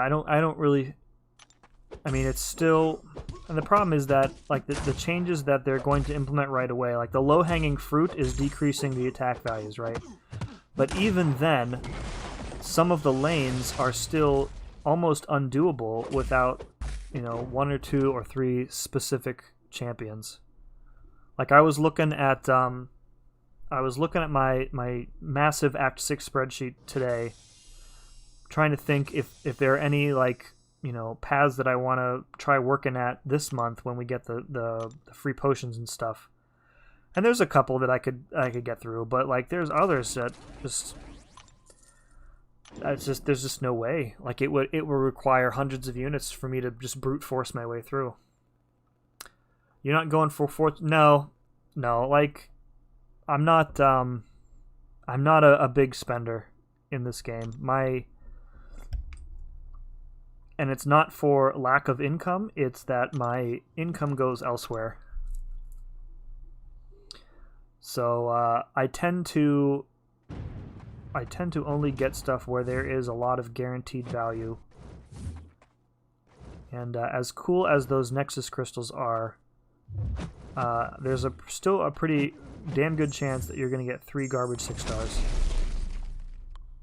don't really, I mean, it's still, and the problem is that like the changes that they're going to implement right away, like the low-hanging fruit is decreasing the attack values, right? But even then, some of the lanes are still almost undoable without, you know, 1 or 2 or 3 specific champions. Like I was looking at my massive Act 6 spreadsheet today, trying to think if there are any, like, you know, paths that I want to try working at this month when we get the free potions and stuff. And there's a couple that I could get through, but like there's others that just there's just no way. Like it would require hundreds of units for me to just brute force my way through. You're not going for fourth? No. Like I'm not a big spender in this game. And it's not for lack of income, it's that my income goes elsewhere. So I tend to only get stuff where there is a lot of guaranteed value. And as cool as those Nexus crystals are, there's still a pretty damn good chance that you're going to get 3 garbage 6 stars.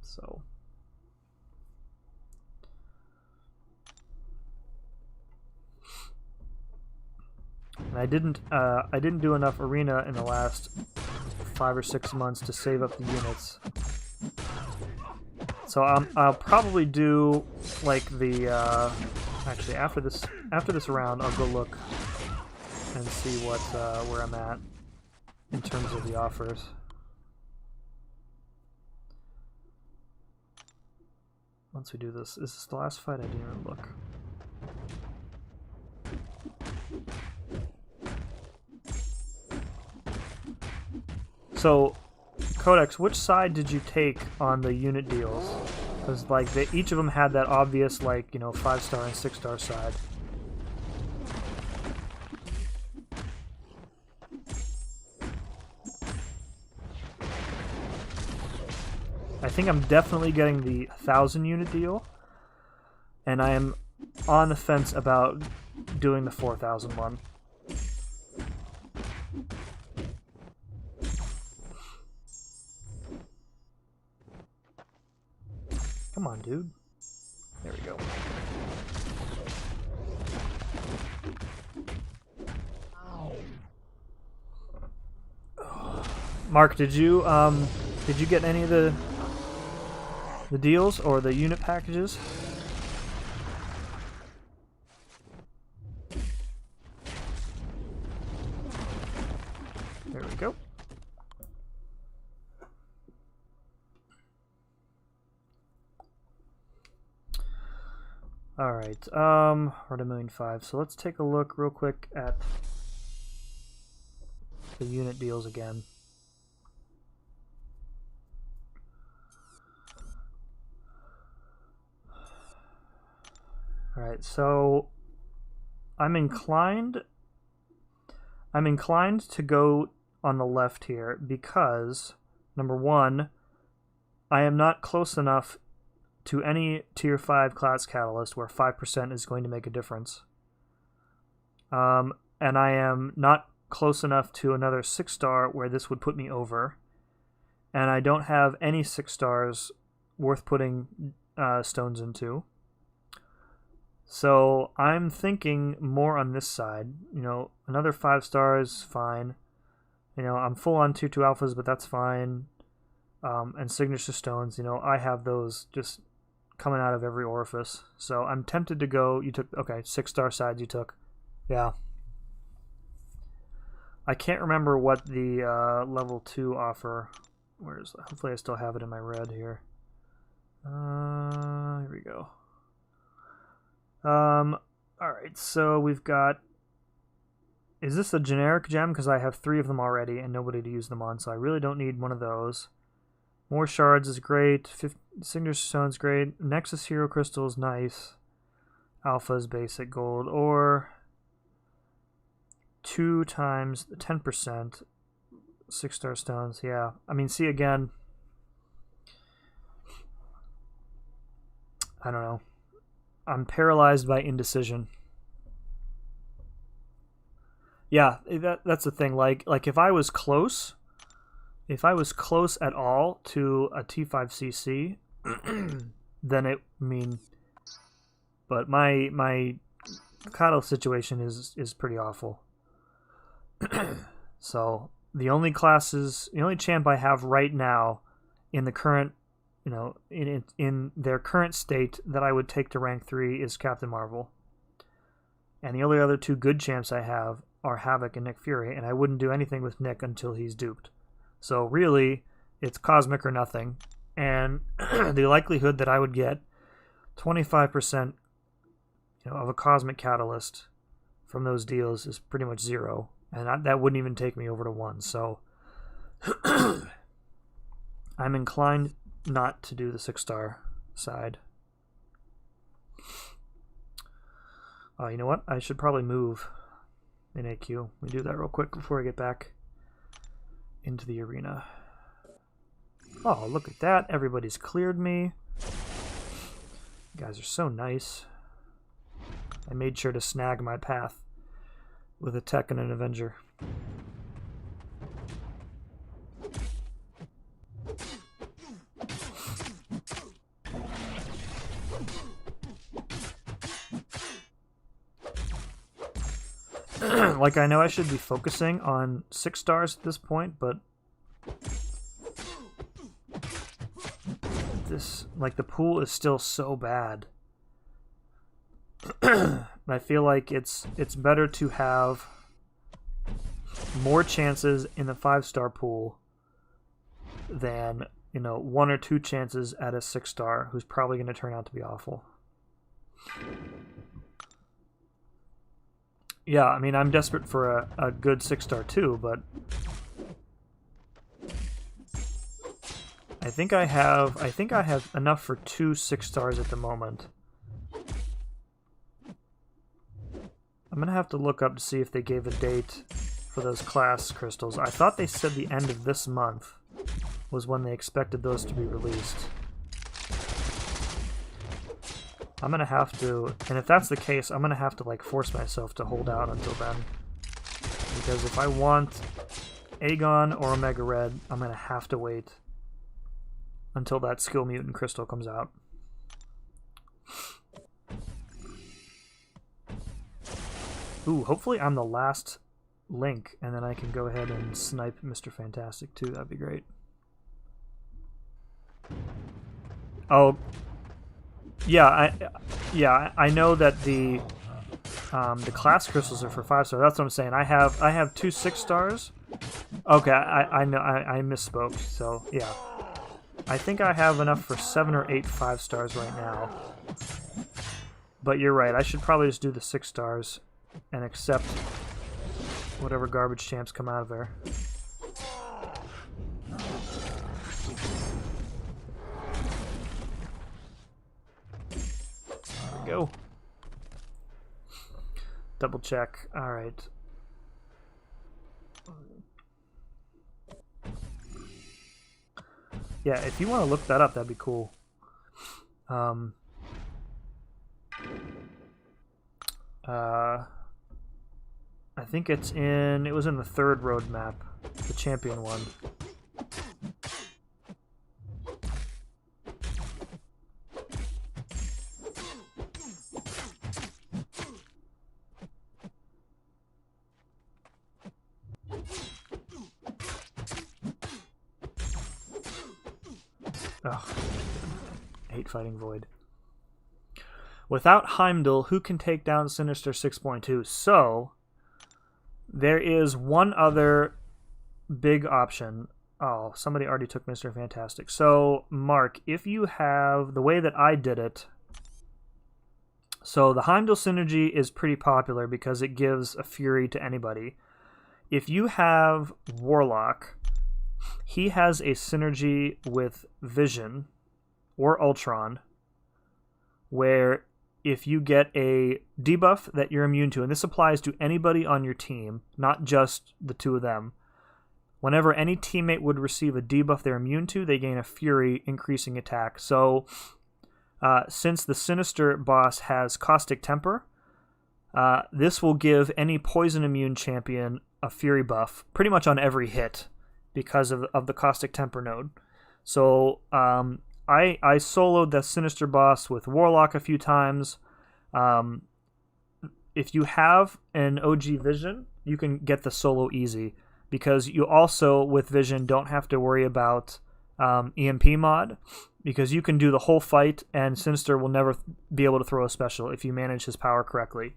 So and I didn't do enough arena in the last 5 or 6 months to save up the units. So I'll probably do like the actually after this round I'll go look and see what where I'm at in terms of the offers. Once we do this, is this the last fight? I didn't even look. So, Codex, which side did you take on the unit deals? Because like each of them had that obvious, like, you know, 5-star and 6-star side. I think I'm definitely getting the 1,000 unit deal, and I am on the fence about doing the 4,000 one. Come on, dude. There we go. Mark, did you get any of the deals or the unit packages? Alright, we're at 1,000,005. So let's take a look real quick at the unit deals again. Alright, so I'm inclined to go on the left here because, number one, I am not close enough to any tier 5 class catalyst where 5% is going to make a difference. And I am not close enough to another 6-star where this would put me over. And I don't have any 6 stars worth putting stones into. So I'm thinking more on this side. You know, another 5 stars, fine. You know, I'm full on 2-2 alphas, but that's fine. And signature stones, you know, I have those just coming out of every orifice. So I'm tempted to go. You took, okay, 6-star sides you took. Yeah. I can't remember what the level 2 offer. Where's that? Hopefully I still have it in my red here. Here we go. Alright, so we've got... Is this a generic gem? Because I have 3 of them already and nobody to use them on, so I really don't need one of those. More shards is great. Signature stone's great. Nexus Hero Crystal is nice. Alpha is basic gold. Or 2 times 10%. 6-star stones, yeah. I mean, see again. I don't know. I'm paralyzed by indecision. Yeah, that's the thing. Like if I was close at all to a T5CC, then it, I mean, but my cattle situation is pretty awful. So the only champ I have right now in the current, you know, in their current state that I would take to rank 3 is Captain Marvel. And the only other 2 good champs I have are Havoc and Nick Fury, and I wouldn't do anything with Nick until he's duped. So really, it's Cosmic or nothing. And the likelihood that I would get 25%, you know, of a Cosmic Catalyst from those deals is pretty much 0. And that wouldn't even take me over to 1. So I'm inclined not to do the 6-star side. Oh, you know what? I should probably move in AQ. Let me do that real quick before I get back into the arena. Oh, look at that. Everybody's cleared me. You guys are so nice. I made sure to snag my path with a tech and an Avenger. Like, I know I should be focusing on 6 stars at this point, but this, like, the pool is still so bad. I feel like it's better to have more chances in the 5-star pool than, you know, 1 or 2 chances at a 6-star who's probably going to turn out to be awful. Yeah, I mean, I'm desperate for a good 6-star too, but I think I have enough for 2 6-stars at the moment. I'm gonna have to look up to see if they gave a date for those class crystals. I thought they said the end of this month was when they expected those to be released. I'm gonna have to, and if that's the case, I'm gonna have to like force myself to hold out until then. Because if I want Aegon or Omega Red, I'm gonna have to wait until that Skill Mutant crystal comes out. Ooh, hopefully I'm the last Link, and then I can go ahead and snipe Mr. Fantastic too. That'd be great. Oh, yeah, I know that the class crystals are for 5-star. That's what I'm saying. I have 2 6-stars. Okay, I know I misspoke. So yeah, I think I have enough for 7 or 8 5-stars right now. But you're right. I should probably just do the 6 stars and accept whatever garbage champs come out of there. There we go. Double check. All right. Yeah, if you want to look that up, that'd be cool. I think it was in the 3rd roadmap, the champion one. Ugh. I hate fighting Void. Without Heimdall, who can take down Sinister 6.2? So, there is one other big option. Oh, somebody already took Mr. Fantastic. So, Mark, if you have the way that I did it, so the Heimdall synergy is pretty popular because it gives a Fury to anybody. If you have Warlock, he has a synergy with Vision or Ultron, where if you get a debuff that you're immune to, and this applies to anybody on your team, not just the two of them, whenever any teammate would receive a debuff they're immune to, they gain a Fury, increasing attack. So, since the Sinister boss has Caustic Temper, this will give any poison immune champion a Fury buff pretty much on every hit because of the Caustic Temper node. So, I soloed the Sinister boss with Warlock a few times. If you have an OG Vision, you can get the solo easy because you also, with Vision, don't have to worry about EMP mod because you can do the whole fight and Sinister will never be able to throw a special if you manage his power correctly.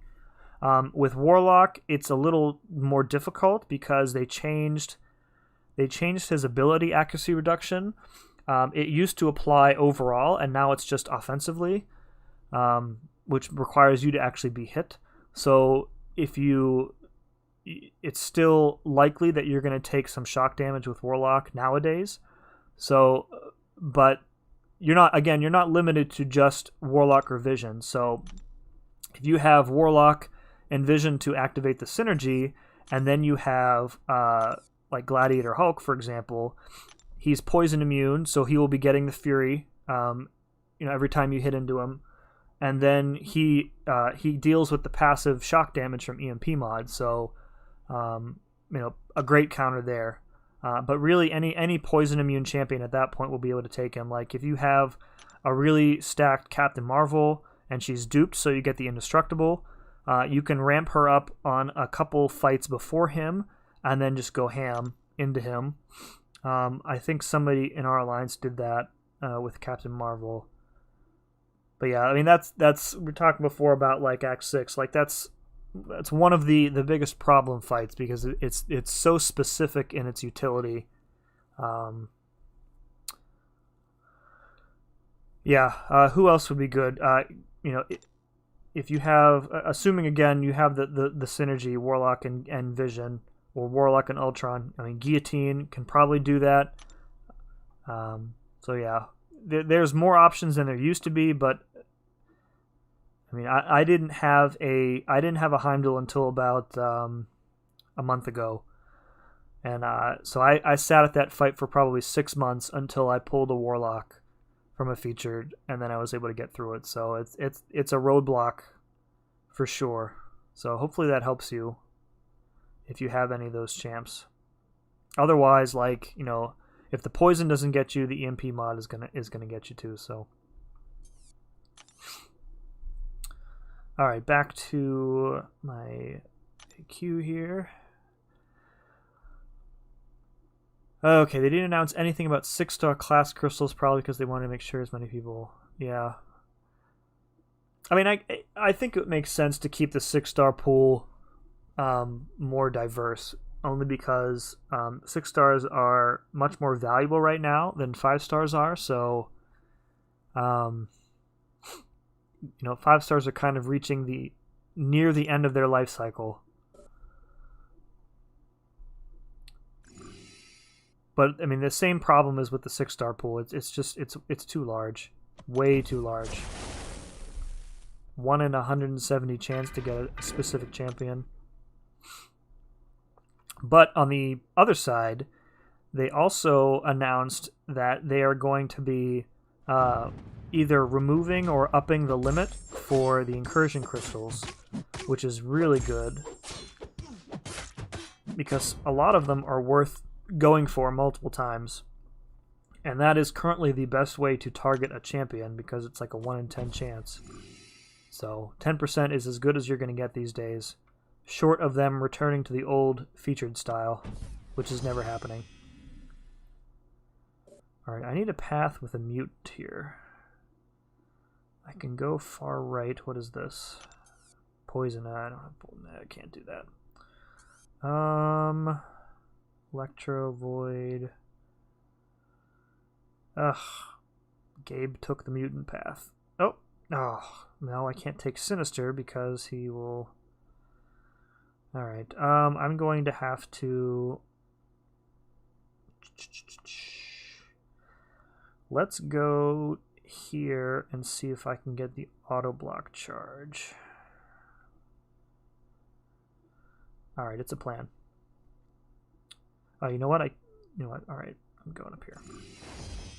With Warlock, it's a little more difficult because they changed his ability accuracy reduction. It used to apply overall, and now it's just offensively, which requires you to actually be hit. So it's still likely that you're going to take some shock damage with Warlock nowadays. So, but you're not limited to just Warlock or Vision. So if you have Warlock and Vision to activate the synergy, and then you have like Gladiator Hulk, for example, he's poison immune, so he will be getting the Fury, every time you hit into him, and then he deals with the passive shock damage from EMP mod. So, a great counter there. But really, any poison immune champion at that point will be able to take him. Like if you have a really stacked Captain Marvel and she's duped, so you get the indestructible, you can ramp her up on a couple fights before him, and then just go ham into him. I think somebody in our alliance did that with Captain Marvel. But yeah, I mean that's we're talking before about like Act 6. Like that's one of the biggest problem fights because it's so specific in its utility. Who else would be good? If you have, assuming again you have the synergy Warlock and Vision, or Warlock and Ultron. I mean, Guillotine can probably do that. So yeah, there's more options than there used to be, but I mean, I didn't have a Heimdall until about a month ago, and so I sat at that fight for probably 6 months until I pulled a Warlock from a featured, and then I was able to get through it. So it's a roadblock for sure. So hopefully that helps you if you have any of those champs. Otherwise, if the poison doesn't get you, the EMP mod is gonna get you too. So, all right, back to my queue here. Okay, they didn't announce anything about 6-star class crystals, probably because they wanted to make sure as many people. Yeah. I mean, I think it makes sense to keep the 6-star pool more diverse, only because 6 stars are much more valuable right now than 5 stars are. So you know, 5 stars are kind of reaching near the end of their life cycle. But I mean, the same problem is with the 6-star pool. It's too large, way too large. 1 in 170 chance to get a specific champion. But on the other side, they also announced that they are going to be either removing or upping the limit for the incursion crystals, which is really good because a lot of them are worth going for multiple times, and that is currently the best way to target a champion because it's like a 1 in 10 chance. So 10% is as good as you're going to get these days, short of them returning to the old featured style, which is never happening. Alright, I need a path with a mutant here. I can go far right. What is this? Poison. I don't have. I can't do that. Electro Void. Ugh. Gabe took the mutant path. Oh. No, I can't take Sinister because he will. Alright. I'm going to have to. Let's go here and see if I can get the auto block charge. Alright, it's a plan. Oh, you know what? Alright, I'm going up here.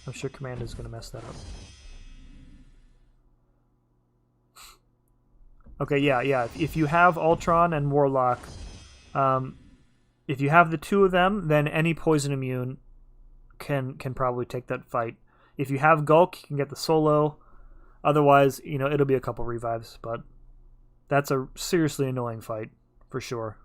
I'm sure Commander's going to mess that up. Okay, yeah. If you have Ultron and Warlock, if you have the 2 of them, then any poison immune can probably take that fight. If you have Gulk, you can get the solo. Otherwise, you know, it'll be a couple revives, but that's a seriously annoying fight, for sure.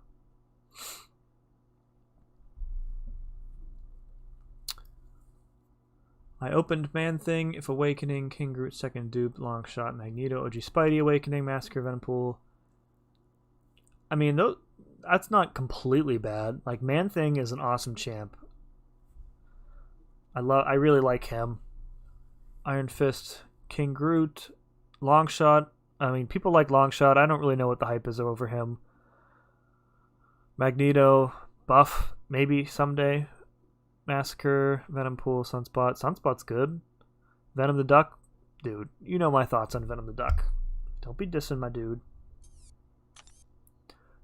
I opened Man-Thing, If Awakening, King Groot, Second Dupe, Longshot, Magneto, OG Spidey Awakening, Massacre, Venompool. I mean, that's not completely bad. Like, Man-Thing is an awesome champ. I really like him. Iron Fist, King Groot, Longshot. I mean, people like Longshot. I don't really know what the hype is over him. Magneto, buff, maybe someday. Massacre, Venompool, Sunspot. Sunspot's good. Venom the Duck, dude. You know my thoughts on Venom the Duck. Don't be dissing my dude.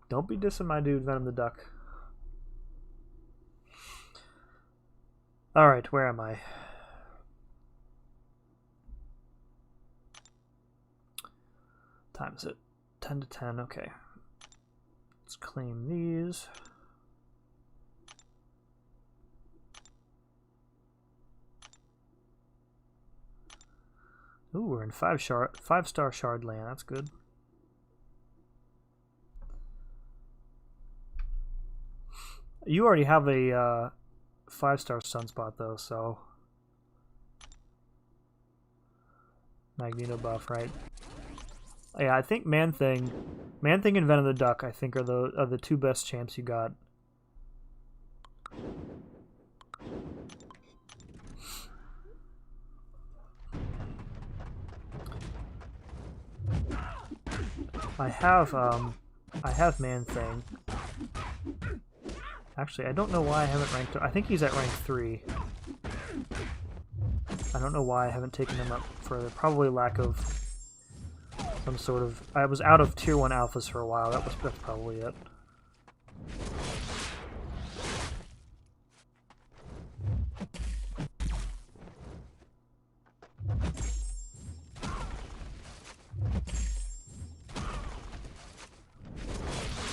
Don't be dissing my dude, Venom the Duck. Alright, where am I? Time is it? 10 to 10, okay. Let's claim these. Ooh, we're in 5-star shard land. That's good. You already have a 5-star Sunspot though, so Magneto buff, right? Yeah, I think Man-Thing and Venom the Duck, I think are the 2 best champs you got. I have Man-Thing. Actually, I don't know why I haven't ranked him. I think he's at rank 3. I don't know why I haven't taken him up further. Probably lack of some sort of... I was out of tier 1 alphas for a while. That's probably it.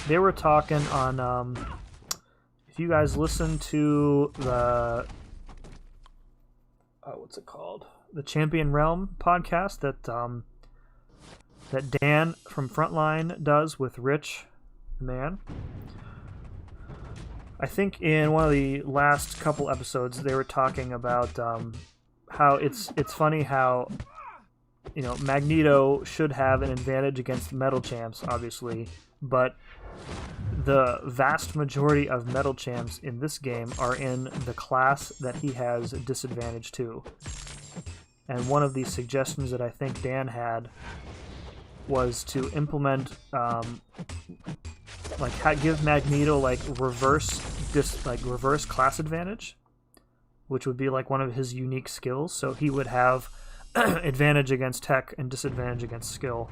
They were talking on, if you guys listen to the, what's it called? The Champion Realm podcast that that Dan from Frontline does with Rich, the man. I think in one of the last couple episodes they were talking about how it's funny how, you know, Magneto should have an advantage against metal champs, obviously, but the vast majority of metal champs in this game are in the class that he has disadvantage to. And one of the suggestions that I think Dan had was to implement like give Magneto like reverse class advantage, which would be like one of his unique skills. So he would have advantage against tech and disadvantage against skill.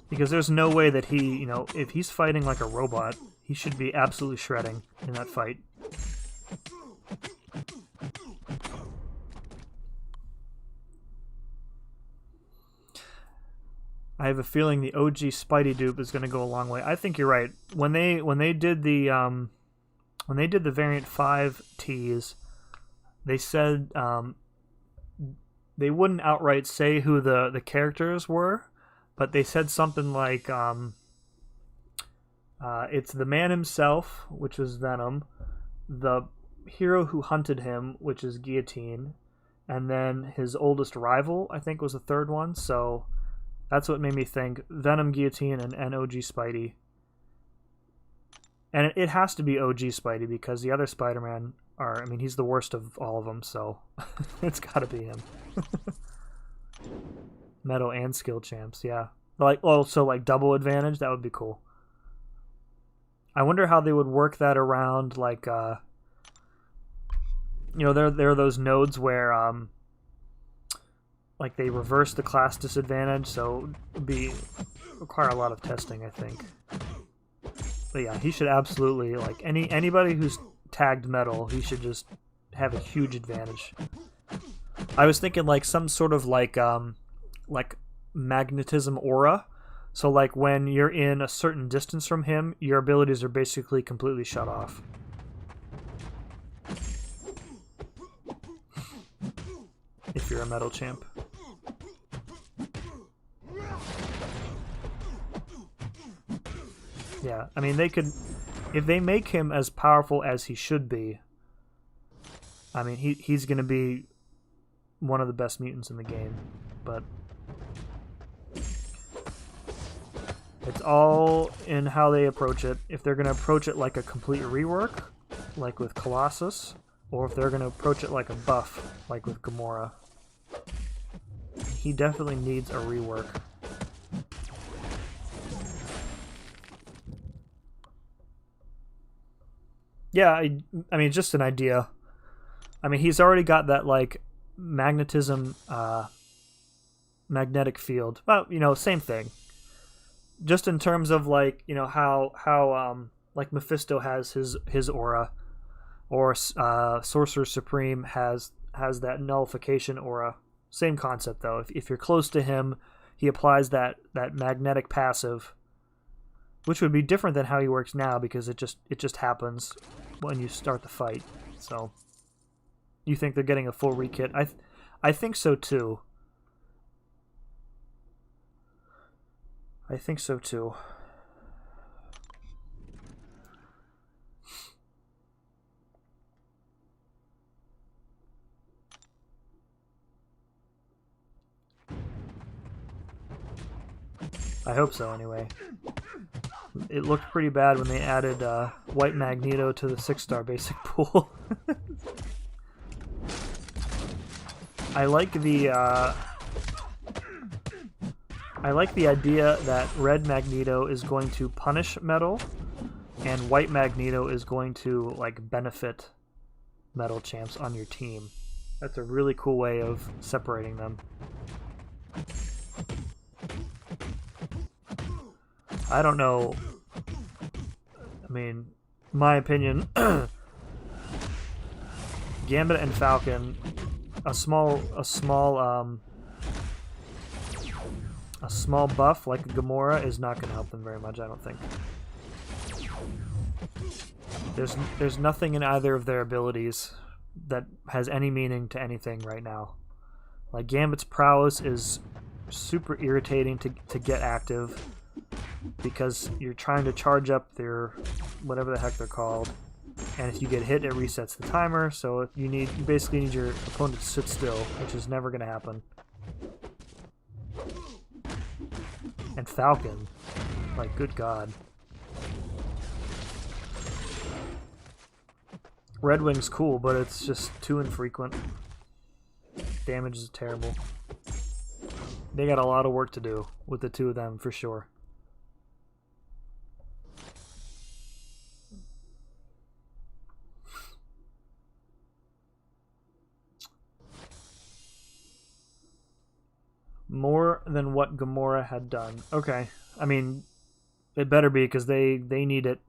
Because there's no way that he, you know, if he's fighting like a robot, he should be absolutely shredding in that fight. I have a feeling the OG Spidey dupe is going to go a long way. I think you're right. When they did the variant 5 tease, they said they wouldn't outright say who the characters were, but they said something like it's the man himself, which was Venom, the hero who hunted him, which is Guillotine, and then his oldest rival, I think, was the third one. So that's what made me think Venom, Guillotine, and OG Spidey. And it has to be OG Spidey because the other Spider-Man are, I mean, he's the worst of all of them, so it's got to be him. Metal and skill champs, yeah. Like, also like double advantage, that would be cool. I wonder how they would work that around, like, you know, there are those nodes where, like, they reverse the class disadvantage, so it would require a lot of testing, I think. But yeah, he should absolutely, like, anybody who's tagged metal, he should just have a huge advantage. I was thinking, like, some sort of, like magnetism aura. So, like, when you're in a certain distance from him, your abilities are basically completely shut off. If you're a metal champ. Yeah, I mean, they could... If they make him as powerful as he should be, I mean, he's going to be one of the best mutants in the game. But it's all in how they approach it. If they're going to approach it like a complete rework, like with Colossus, or if they're going to approach it like a buff, like with Gamora. He definitely needs a rework. Yeah, I mean, just an idea. I mean, he's already got that, like, magnetic field. Well, you know, same thing. Just in terms of, like, you know, how like, Mephisto has his aura, or Sorcerer Supreme has that nullification aura. Same concept, though. If you're close to him, he applies that magnetic passive, which would be different than how he works now because it just happens when you start the fight. So, you think they're getting a full rekit? I think so too. I think so too. I hope so, anyway. It looked pretty bad when they added White Magneto to the 6-star basic pool. I like the idea that Red Magneto is going to punish Metal, and White Magneto is going to, like, benefit Metal champs on your team. That's a really cool way of separating them. I don't know. I mean, my opinion, Gambit and Falcon, a small buff like Gamora is not going to help them very much, I don't think. There's nothing in either of their abilities that has any meaning to anything right now. Like, Gambit's prowess is super irritating to get active, because you're trying to charge up their whatever the heck they're called, and if you get hit, it resets the timer. So you basically need your opponent to sit still, which is never going to happen. And Falcon, like, good God. Red Wing's cool, but it's just too infrequent. Damage is terrible. They got a lot of work to do with the two of them for sure. More than what Gamora had done. Okay. I mean, it better be because they need it.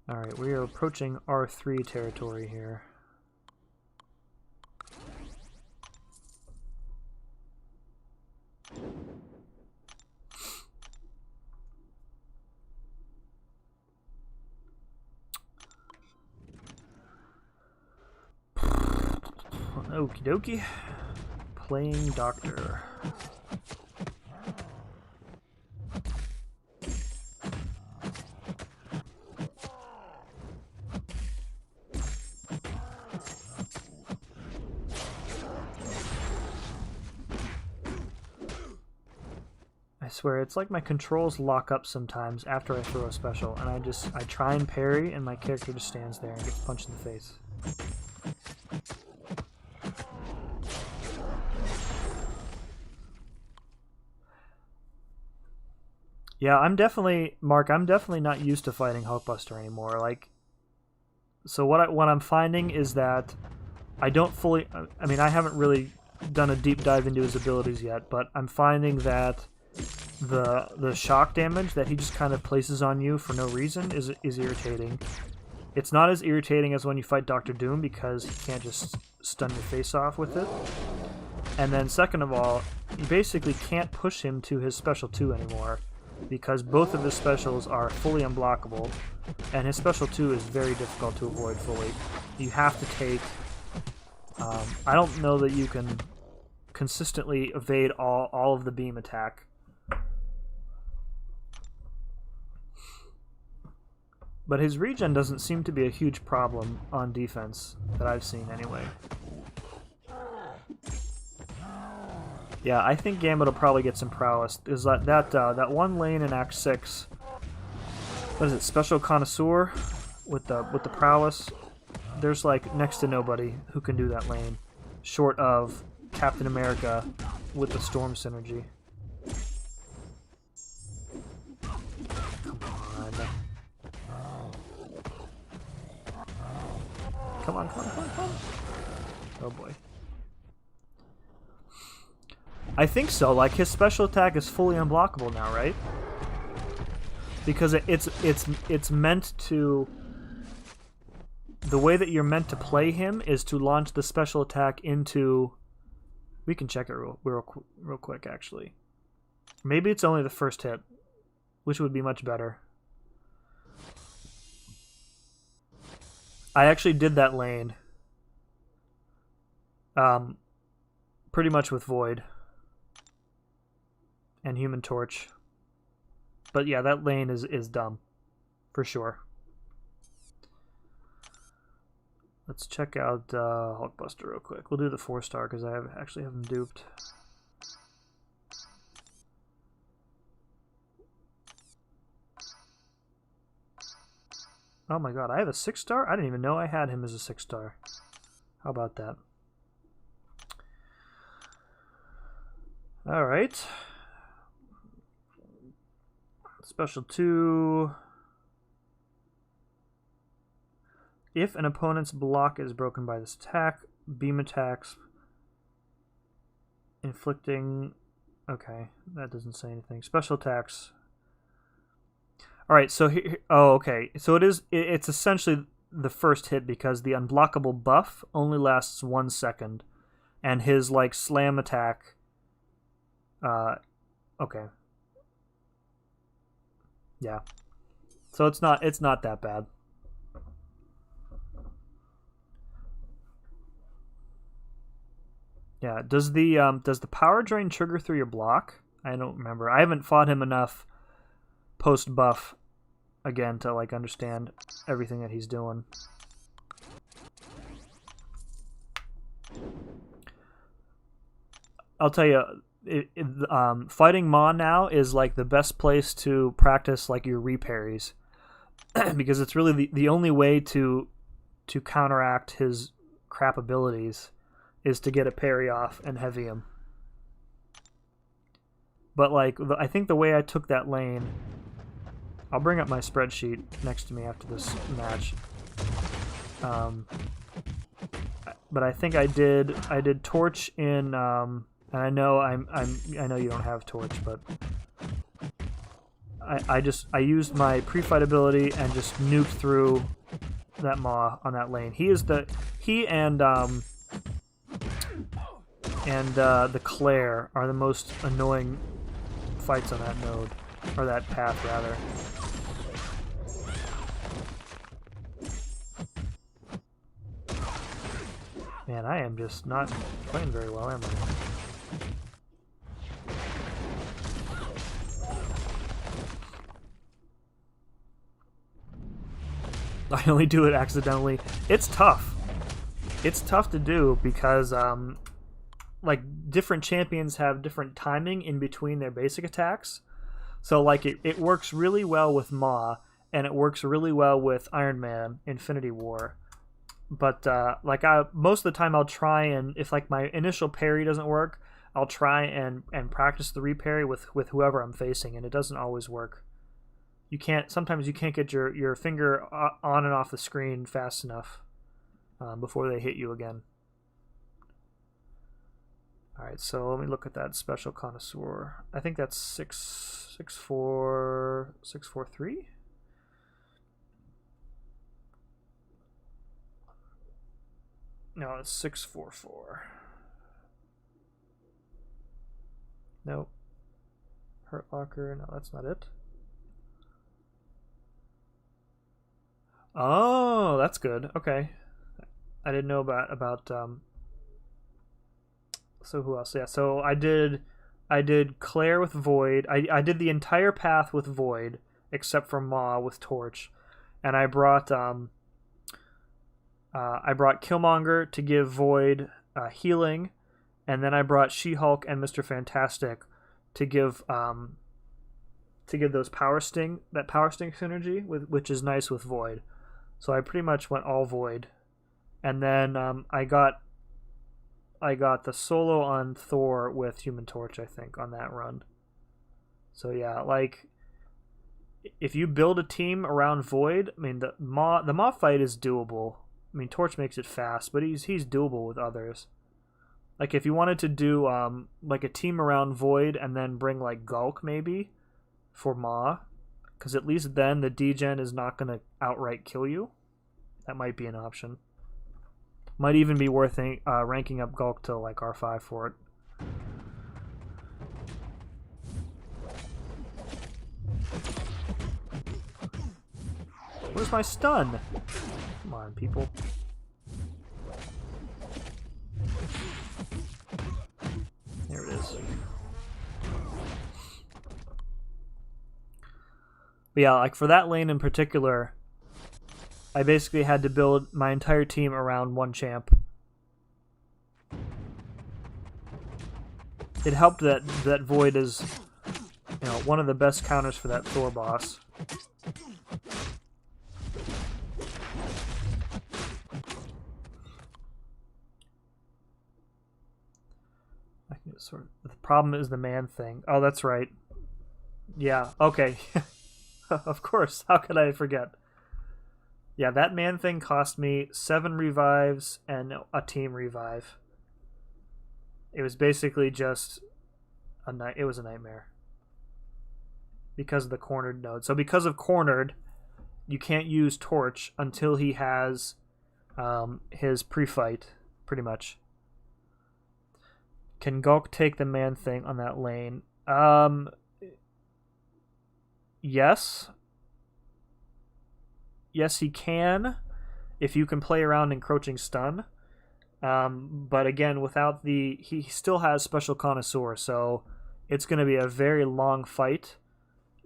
Alright, we are approaching R3 territory here. Okie dokie. Playing Doctor. I swear, it's like my controls lock up sometimes after I throw a special, and I try and parry, and my character just stands there and gets punched in the face. Yeah, Mark, I'm definitely not used to fighting Hulkbuster anymore. Like, so what I'm finding is that I don't fully, I mean, I haven't really done a deep dive into his abilities yet, but I'm finding that the shock damage that he just kind of places on you for no reason is irritating. It's not as irritating as when you fight Doctor Doom because he can't just stun your face off with it. And then second of all, you basically can't push him to his special 2 anymore because both of his specials are fully unblockable, and his special 2 is very difficult to avoid fully. You have to take... I don't know that you can consistently evade all of the beam attack. But his regen doesn't seem to be a huge problem on defense, that I've seen anyway. Yeah, I think Gambit will probably get some prowess. Is that one lane in Act 6? What is it? Special Connoisseur with the prowess. There's like next to nobody who can do that lane, short of Captain America with the Storm synergy. Come on. Come on. Oh boy. I think so. Like, his special attack is fully unblockable now, right? Because it's meant to... The way that you're meant to play him is to launch the special attack into... We can check it real quick, actually. Maybe it's only the first hit, which would be much better. I actually did that lane. Pretty much with Void. And Human Torch. But yeah, that lane is dumb. For sure. Let's check out Hulkbuster real quick. We'll do the 4-star because I actually have him duped. Oh my god, I have a 6-star? I didn't even know I had him as a 6-star. How about that? Alright. Special 2. If an opponent's block is broken by this attack, beam attacks, inflicting... Okay, that doesn't say anything. Special attacks. Alright, so here... Oh, okay. So it's essentially the first hit because the unblockable buff only lasts 1 second. And his, like, slam attack... Okay. Yeah. So it's not that bad. Yeah, does the power drain trigger through your block? I don't remember. I haven't fought him enough post buff again to like understand everything that he's doing. I'll tell you, fighting Ma now is like the best place to practice like your reparries because it's really the only way to to counteract his crap abilities is to get a parry off and heavy him. But like, I think the way I took that lane, I'll bring up my spreadsheet next to me after this match. But I think I did torch in, and I know I know you don't have torch, but I used my pre-fight ability and just nuked through that Maw on that lane. He and the Claire are the most annoying fights on that node, or that path rather. Man, I am just not playing very well, am I? I only do it accidentally. It's tough. It's tough to do because like different champions have different timing in between their basic attacks. So like it works really well with Maw, and it works really well with Iron Man Infinity War. But like most of the time I'll try, and if like my initial parry doesn't work, I'll try and practice the reparry with whoever I'm facing, and it doesn't always work. Sometimes you can't get your finger on and off the screen fast enough before they hit you again. Alright, so let me look at that special connoisseur. I think that's 643? No, it's 644. Nope. Hurt Locker, no, that's not it. Oh, that's good. Okay. I didn't know about so who else? Yeah, so I did Claire with Void. I did the entire path with Void except for Maw with Torch. And I brought Killmonger to give Void healing, and then I brought She-Hulk and Mr. Fantastic to give those power sting synergy which is nice with Void. So I pretty much went all Void, and then I got the solo on Thor with Human Torch, I think, on that run. So yeah, like if you build a team around Void, I mean the Maw fight is doable. I mean, Torch makes it fast, but he's doable with others. Like if you wanted to do like a team around Void and then bring like Gulk maybe for Maw, because at least then the degen is not going to outright kill you. That might be an option. Might even be worth ranking up Gulk to like R5 for it. Where's my stun? Come on, people. There it is. But yeah, like for that lane in particular, I basically had to build my entire team around one champ. It helped that Void is, you know, one of the best counters for that Thor boss. The problem is the man thing. Oh, that's right. Yeah, okay. Of course. How could I forget? Yeah, that man thing cost me 7 revives and a team revive. It was basically just it was a nightmare. Because of the cornered node. So because of cornered, you can't use Torch until he has his pre-fight, pretty much. Can Gulk take the man thing on that lane? Yes. Yes, he can, if you can play around encroaching stun. But again, without he still has special connoisseur, so it's going to be a very long fight,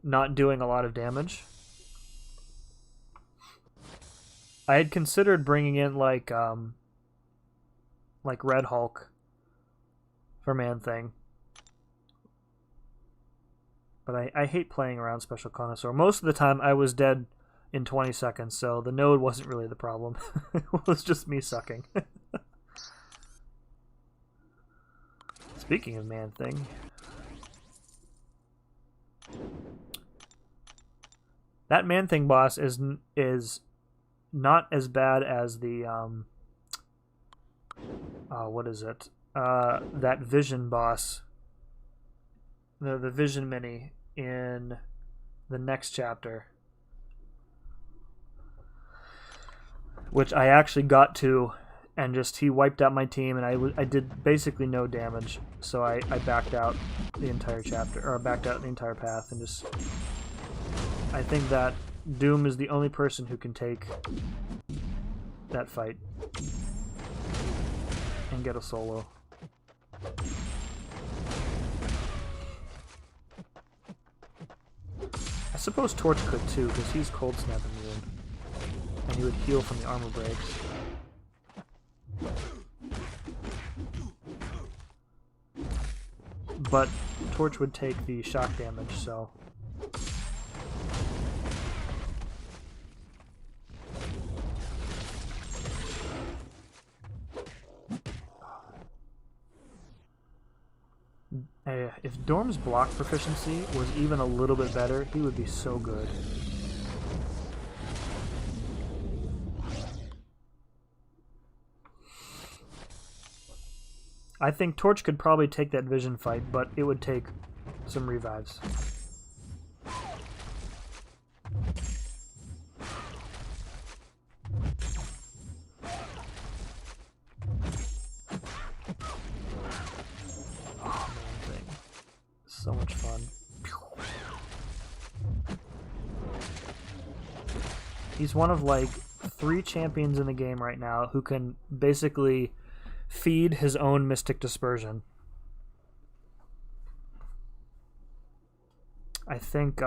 not doing a lot of damage. I had considered bringing in like Red Hulk for Man Thing. But I hate playing around Special Connoisseur. Most of the time I was dead in 20 seconds, so the node wasn't really the problem. It was just me sucking. Speaking of Man-Thing, that Man-Thing boss is not as bad as the what is it? That Vision boss, the Vision mini in the next chapter, which I actually got to, and just he wiped out my team, and I did basically no damage, so I backed out the entire chapter, or backed out the entire path, and just I think that Doom is the only person who can take that fight and get a solo. I suppose Torch could too, because he's Cold Snap immune, and he would heal from the armor breaks. But Torch would take the shock damage, so... If Dorm's block proficiency was even a little bit better, he would be so good. I think Torch could probably take that Vision fight, but it would take some revives. So much fun. He's one of like 3 champions in the game right now who can basically feed his own Mystic Dispersion. I think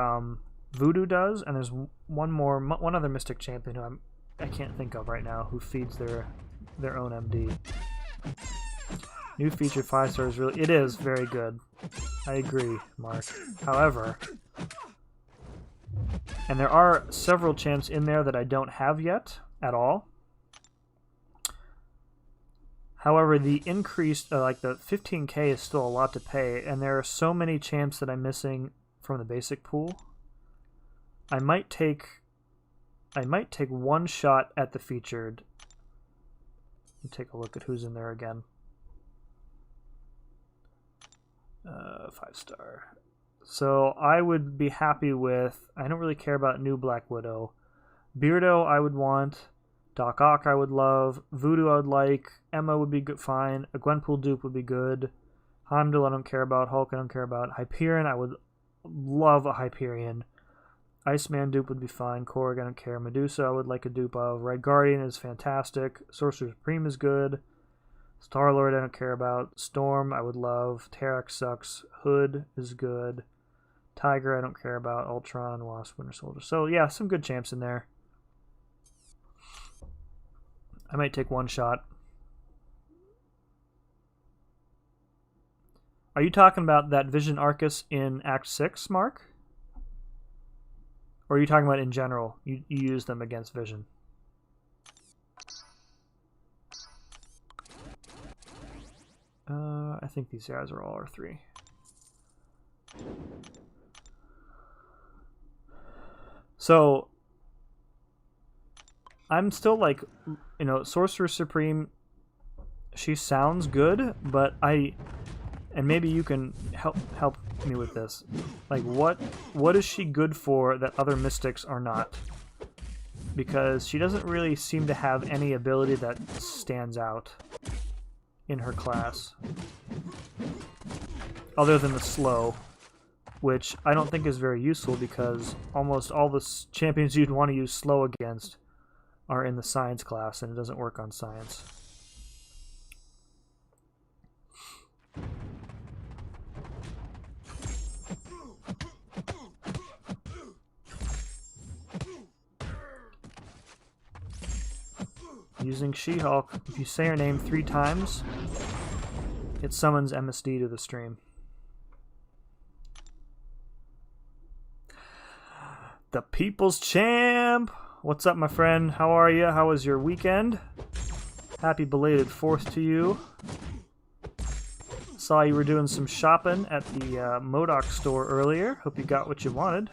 Voodoo does, and there's one other Mystic champion who I can't think of right now who feeds their own MD. New feature 5 stars really, it is very good. I agree, Mark. However, and there are several champs in there that I don't have yet at all. However, the increased, like the 15k is still a lot to pay, and there are so many champs that I'm missing from the basic pool. I might take one shot at the featured. Let me take a look at who's in there again. 5-star. So I would be happy with, I don't really care about new Black Widow. Beardo I would want. Doc Ock I would love. Voodoo I would like. Emma would be good, fine. A Gwenpool dupe would be good. Heimdall I don't care about. Hulk I don't care about. Hyperion I would love a Hyperion. Iceman dupe would be fine. Korg I don't care. Medusa I would like a dupe of. Red Guardian is fantastic. Sorcerer Supreme is good. Star-Lord I don't care about. Storm I would love. Tarak sucks. Hood is good. Tiger I don't care about. Ultron, Wasp, Winter Soldier. So yeah, some good champs in there. I might take one shot. Are you talking about that Vision Arcus in Act 6, Mark? Or are you talking about in general? You use them against Vision? I think these guys are all R3. So, I'm still like, you know, Sorcerer Supreme, she sounds good, but and maybe you can help me with this. Like, what is she good for that other mystics are not? Because she doesn't really seem to have any ability that stands out in her class, other than the slow, which I don't think is very useful because almost all the champions you'd want to use slow against are in the science class, and it doesn't work on science. Using She-Hulk, if you say her name 3 times, it summons MSD to the stream. The People's Champ! What's up, my friend? How are you? How was your weekend? Happy belated 4th to you. Saw you were doing some shopping at the Modoc store earlier. Hope you got what you wanted.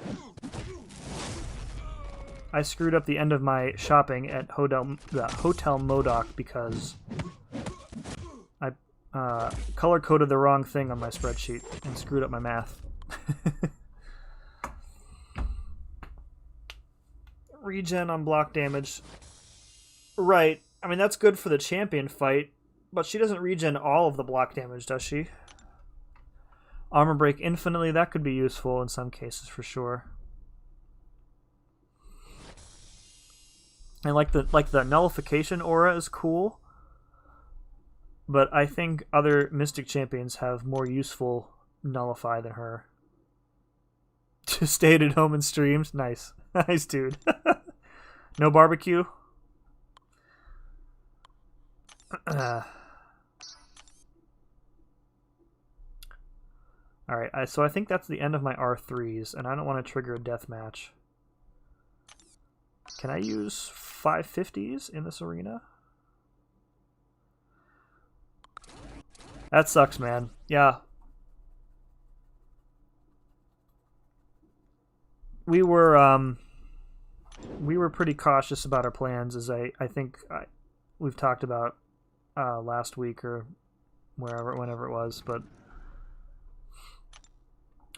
I screwed up the end of my shopping at Hotel Modoc because I color-coded the wrong thing on my spreadsheet and screwed up my math. Regen on block damage. Right. I mean, that's good for the champion fight, but she doesn't regen all of the block damage, does she? Armor break infinitely, that could be useful in some cases for sure. And like the nullification aura is cool, but I think other Mystic champions have more useful nullify than her. Just stayed at home and streams. Nice. Nice, dude. No barbecue? Alright, so I think that's the end of my R3s, and I don't want to trigger a death match. Can I use 550s in this arena? That sucks, man. Yeah. We were pretty cautious about our plans, as I think we've talked about last week or whenever it was, but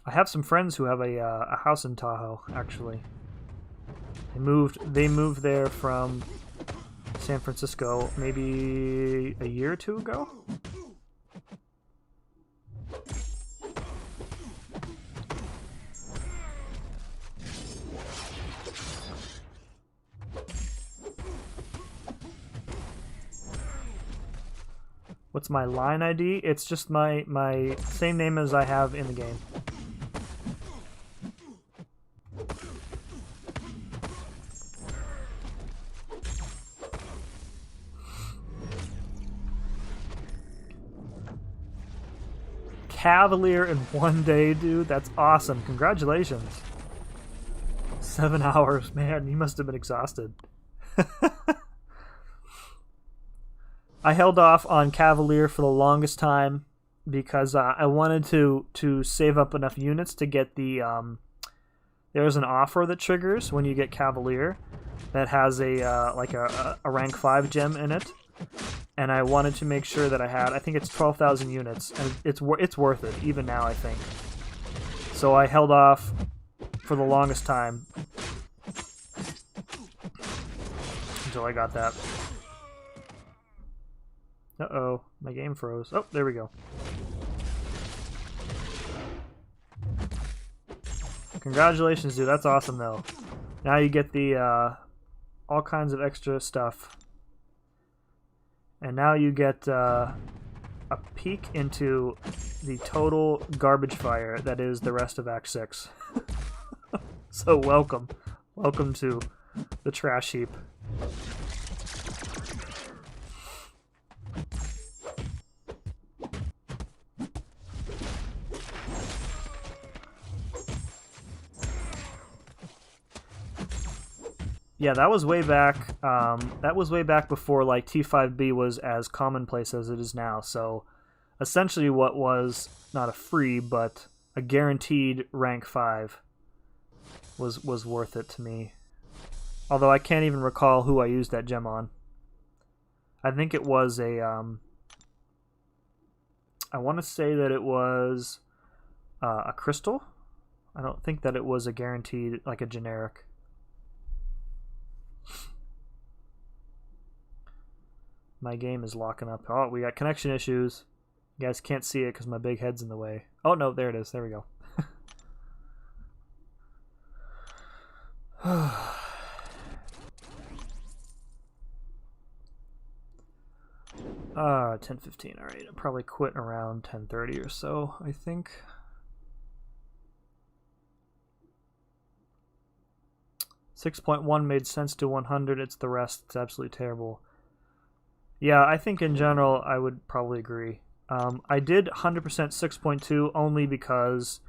I have some friends who have a house in Tahoe, actually. They moved there from San Francisco maybe a year or two ago. What's my line ID? It's just my same name as I have in the game. Cavalier in 1 day, dude. That's awesome. Congratulations. 7 hours. Man, you must have been exhausted. I held off on Cavalier for the longest time because I wanted to save up enough units to get the... there's an offer that triggers when you get Cavalier that has a rank 5 gem in it. And I wanted to make sure that I had... I think it's 12,000 units, and it's worth it, even now, I think. So I held off for the longest time until I got that. Uh-oh, my game froze. Oh, there we go. Congratulations, dude. That's awesome, though. Now you get the all kinds of extra stuff. And now you get a peek into the total garbage fire that is the rest of Act 6. So welcome. Welcome to the trash heap. Yeah, that was way back. That was way back before like T5B was as commonplace as it is now. So, essentially, what was not a free but a guaranteed rank 5 was worth it to me. Although I can't even recall who I used that gem on. I think it was a. I want to say that it was a crystal. I don't think that it was a guaranteed, like a generic. My game is locking up. Oh, we got connection issues. You guys can't see it because my big head's in the way. Oh, no, there it is. There we go. 10:15. All right, I'll probably quit around 10:30 or so, I think. .1 made sense to 100. It's the rest. It's absolutely terrible. Yeah, I think in general I would probably agree. I did 100% 6.2 only because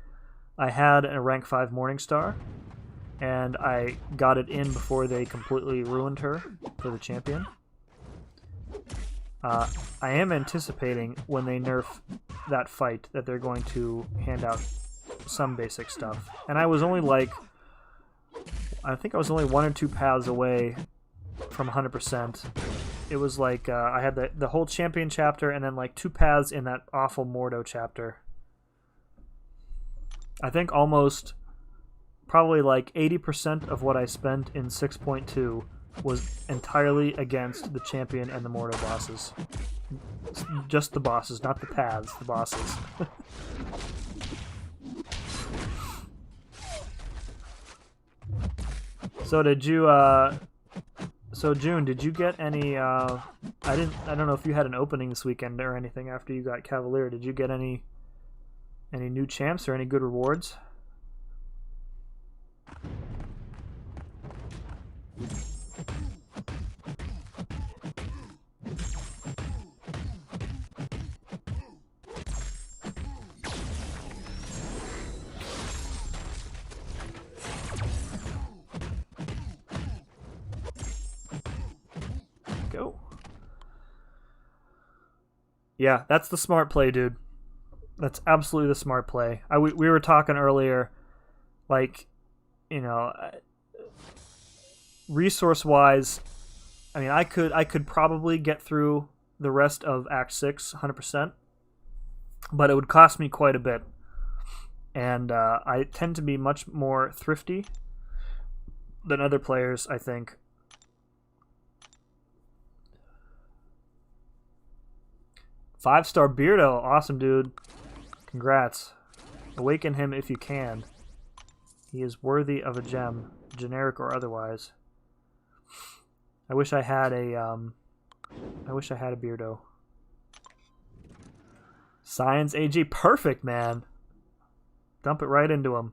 I had a rank 5 Morningstar, and I got it in before they completely ruined her for the champion. I am anticipating when they nerf that fight that they're going to hand out some basic stuff. And I was only like, I think I was only 1 or 2 paths away from 100%. It was like I had the whole champion chapter and then like 2 paths in that awful Mordo chapter. I think almost probably like 80% of what I spent in 6.2 was entirely against the champion and the Mordo bosses. Just the bosses, not the paths, the bosses. So did you so June, did you get any I don't know if you had an opening this weekend or anything after you got Cavalier. Did you get any new champs or any good rewards? Go. Yeah, that's the smart play, dude. That's absolutely the smart play. We were talking earlier, like, you know, resource-wise, I mean, I could probably get through the rest of Act 6 100%, but it would cost me quite a bit. And I tend to be much more thrifty than other players, I think. Five-star Beardo. Awesome, dude. Congrats. Awaken him if you can. He is worthy of a gem, generic or otherwise. I wish I had a Beardo. Science AG. Perfect, man. Dump it right into him.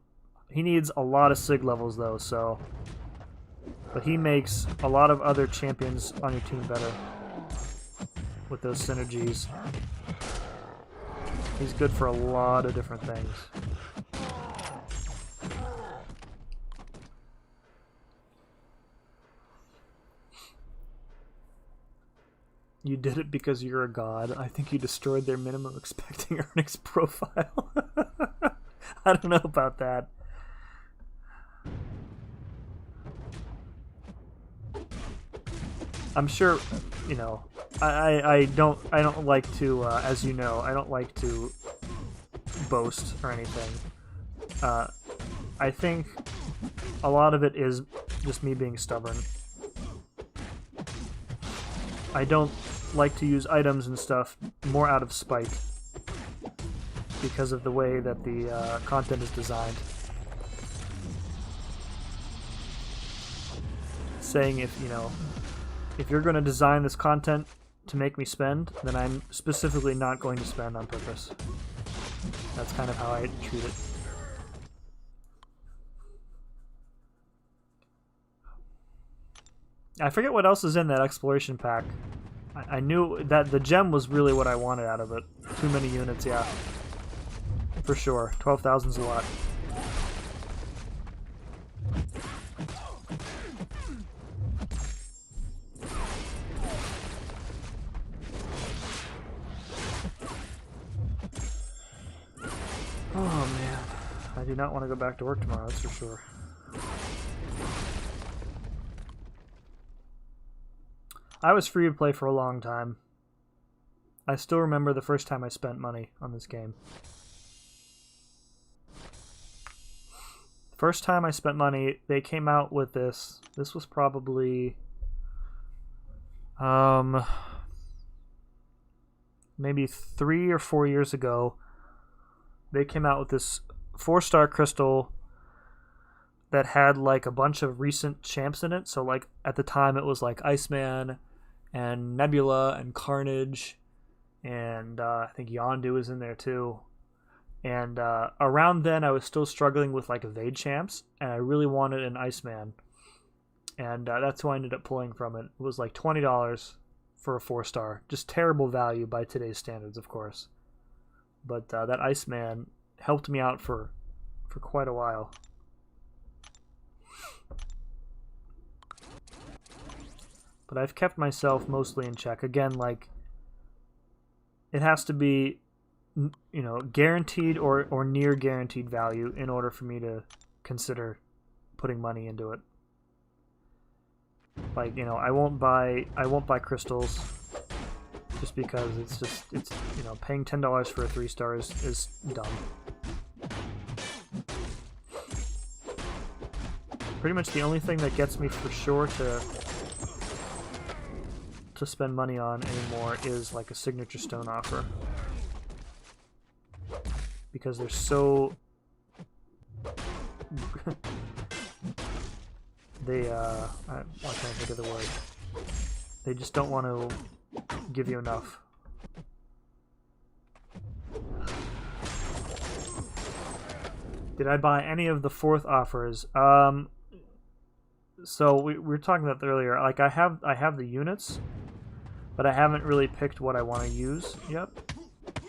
He needs a lot of SIG levels, though, so... But he makes a lot of other champions on your team better with those synergies. He's good for a lot of different things. You did it because you're a god. I think you destroyed their minimum expecting earnings profile. I don't know about that. I'm sure, you know, I don't like to, as you know, I don't like to boast or anything. I think a lot of it is just me being stubborn. I don't like to use items and stuff more out of spite because of the way that the content is designed. Saying if you're going to design this content to make me spend, then I'm specifically not going to spend on purpose. That's kind of how I treat it. I forget what else is in that exploration pack. I knew that the gem was really what I wanted out of it. Too many units, yeah. For sure. 12,000's a lot. Oh man, I do not want to go back to work tomorrow, that's for sure. I was free to play for a long time. I still remember the first time I spent money on this game. First time I spent money, they came out with this. This was probably maybe 3 or 4 years ago. They came out with this 4-star crystal that had like a bunch of recent champs in it. So like at the time it was like Iceman and Nebula and Carnage, and I think Yondu was in there too. And around then I was still struggling with like evade champs, and I really wanted an Iceman. And that's who I ended up pulling from it. It was like $20 for a 4-star. Just terrible value by today's standards, of course. But that Iceman helped me out for quite a while. but I've kept myself mostly in check. Again, like, it has to be, you know, guaranteed or near guaranteed value in order for me to consider putting money into it. Like, you know, I won't buy crystals just because it's you know, paying $10 for a 3-star is dumb. Pretty much the only thing that gets me for sure to spend money on anymore is like a signature stone offer, because they're so they why can't I think of the word? They just don't want to give you enough. Did I buy any of the 4th offers? So we were talking about that earlier. Like, I have the units, but I haven't really picked what I want to use yet,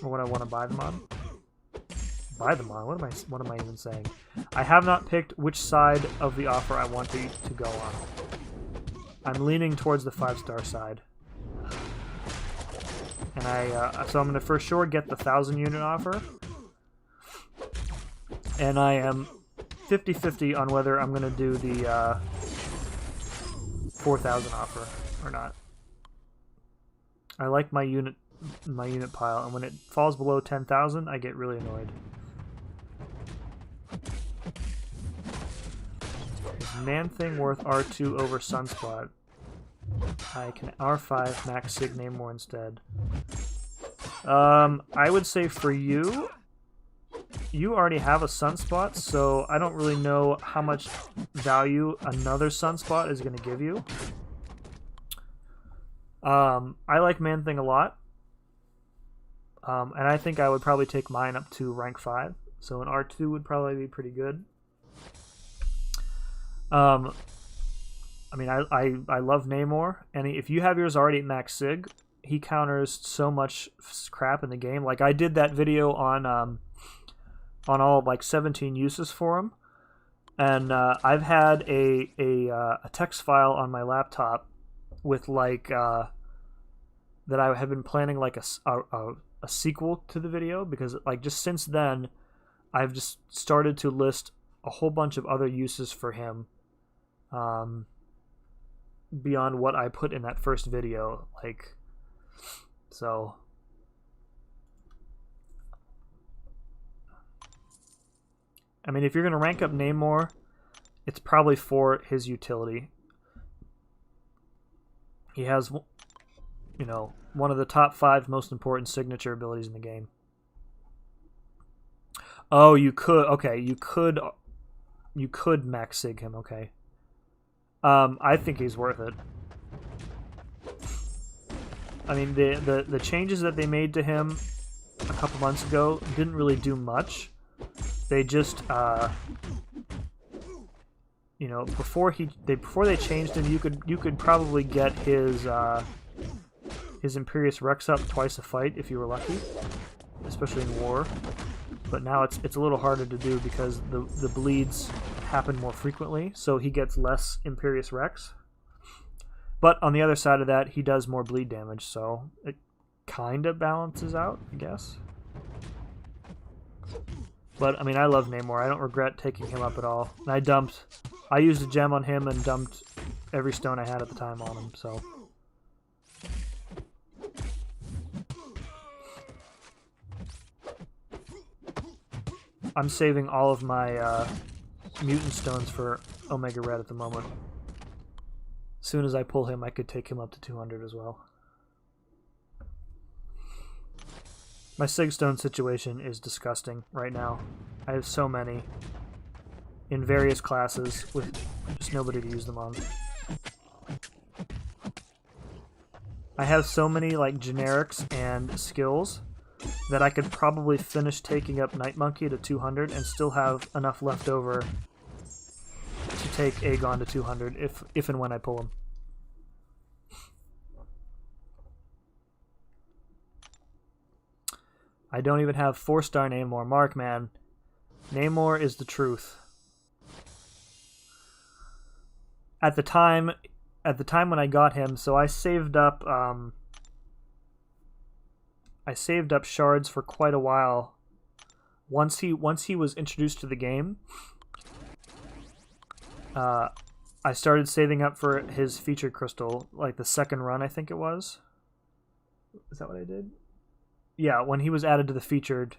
or what I want to buy them on. Buy them on? What am I even saying? I have not picked which side of the offer I want to go on. I'm leaning towards the 5-star side, and so I'm going to for sure get the 1,000 unit offer, and I am 50-50 on whether I'm going to do the 4,000 offer or not. I like my unit pile, and when it falls below 10,000, I get really annoyed. Is Man-Thing worth R2 over Sunspot? I can R5 max Sig Namor instead. I would say for you already have a Sunspot, so I don't really know how much value another Sunspot is going to give you. I like Man-Thing a lot, and I think I would probably take mine up to rank 5, so an R2 would probably be pretty good. I mean, I love Namor, and if you have yours already at max Sig, he counters so much crap in the game. Like, I did that video on all like 17 uses for him, and I've had a text file on my laptop with like that I have been planning like a sequel to the video, because like just since then I've just started to list a whole bunch of other uses for him beyond what I put in that first video. Like, so I mean, if you're going to rank up Namor, it's probably for his utility. He has, you know, one of the top 5 most important signature abilities in the game. Oh, you could, okay, you could max Sig him, okay. I think he's worth it. I mean, the changes that they made to him a couple months ago didn't really do much. They just, you know, before they changed him, you could probably get his Imperious Rex up twice a fight if you were lucky, especially in war. But now it's a little harder to do because the bleeds happen more frequently, so he gets less Imperious Rex. But on the other side of that, he does more bleed damage, so it kind of balances out, I guess. But, I mean, I love Namor. I don't regret taking him up at all. And I used a gem on him and dumped every stone I had at the time on him, so. I'm saving all of my mutant stones for Omega Red at the moment. As soon as I pull him, I could take him up to 200 as well. My Sigstone situation is disgusting right now. I have so many in various classes with just nobody to use them on. I have so many like generics and skills that I could probably finish taking up Night Monkey to 200 and still have enough left over to take Aegon to 200 if and when I pull him. I don't even have 4-star Namor. Mark, man. Namor is the truth. At the time, at the time when I got him, so I saved up shards for quite a while. Once he was introduced to the game, I started saving up for his featured crystal, like the second run, I think it was. Is that what I did? Yeah, when he was added to the featured,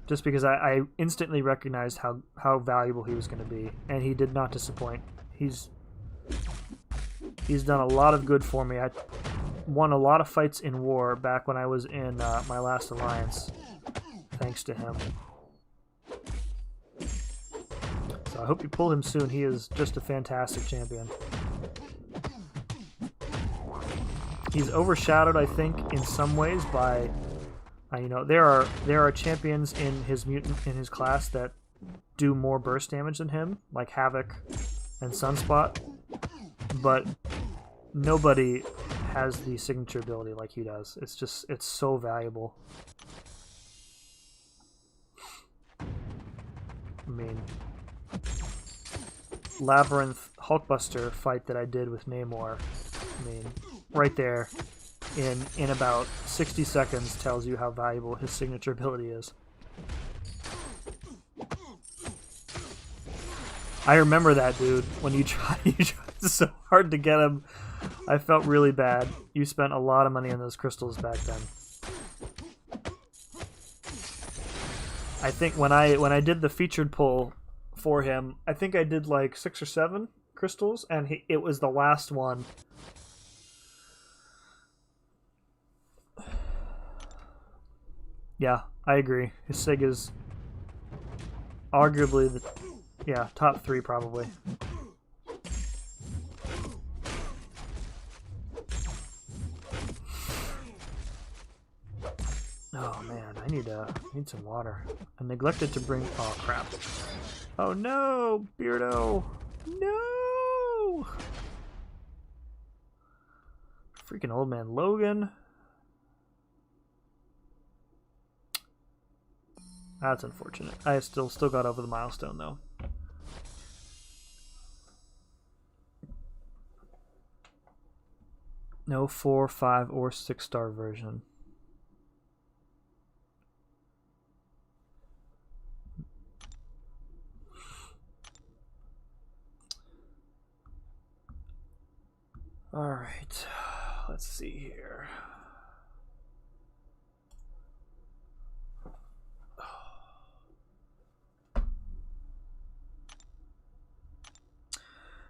just because I instantly recognized how valuable he was going to be, and he did not disappoint. He's done a lot of good for me. I won a lot of fights in war back when I was in my last alliance, thanks to him. So I hope you pull him soon. He is just a fantastic champion. He's overshadowed, I think, in some ways by, you know, there are champions in his class that do more burst damage than him, like Havoc and Sunspot, but nobody has the signature ability like he does. It's so valuable. I mean, Labyrinth Hulkbuster fight that I did with Namor, I mean, right there in about 60 seconds tells you how valuable his signature ability is. I remember that, dude. When you tried so hard to get him, I felt really bad. You spent a lot of money on those crystals back then. I think when I did the featured pull for him, I think I did like 6 or 7 crystals, and it was the last one. Yeah, I agree. His sig is arguably the top 3 probably. Oh man, I need some water. I neglected to bring. Oh crap! Oh no, Beardo! No! Freaking old man Logan. That's unfortunate. I still got over the milestone though. No 4, 5, or 6-star version. All right, let's see here.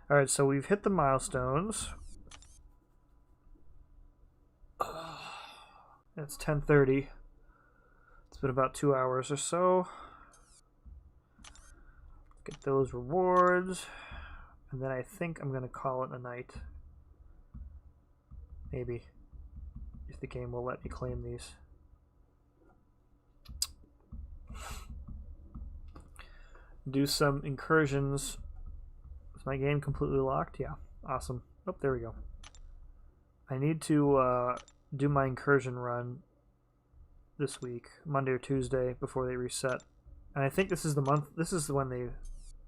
All right, so we've hit the milestones. It's 10:30. It's been about 2 hours or so. Get those rewards, and then I think I'm gonna call it a night. Maybe, if the game will let me claim these. Do some incursions. Is my game completely locked? Yeah, awesome. Oh, there we go. I need to do my incursion run this week, Monday or Tuesday, before they reset. And I think this is the month. This is when the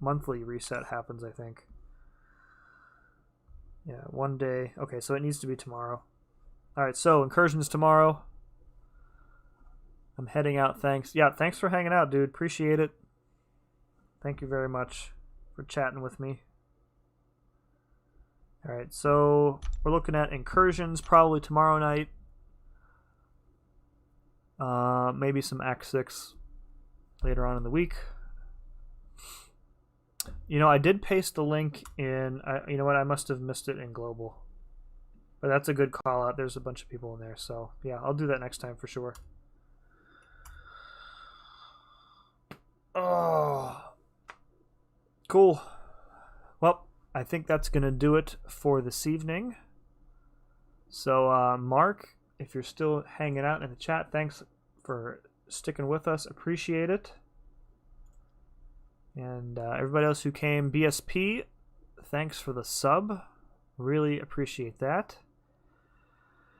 monthly reset happens, I think. Yeah, 1 day. Okay, so it needs to be tomorrow. All right, so incursions tomorrow. I'm heading out. Thanks. Yeah, thanks for hanging out, dude. Appreciate it. Thank you very much for chatting with me. All right, so we're looking at incursions probably tomorrow night. Maybe some Act 6 later on in the week. You know, I did paste the link in, you know what, I must have missed it in Global. But that's a good call out. There's a bunch of people in there, so yeah, I'll do that next time for sure. Oh, cool. Well, I think that's going to do it for this evening. So, Mark, if you're still hanging out in the chat, thanks for sticking with us. Appreciate it. And everybody else who came, BSP, thanks for the sub. Really appreciate that.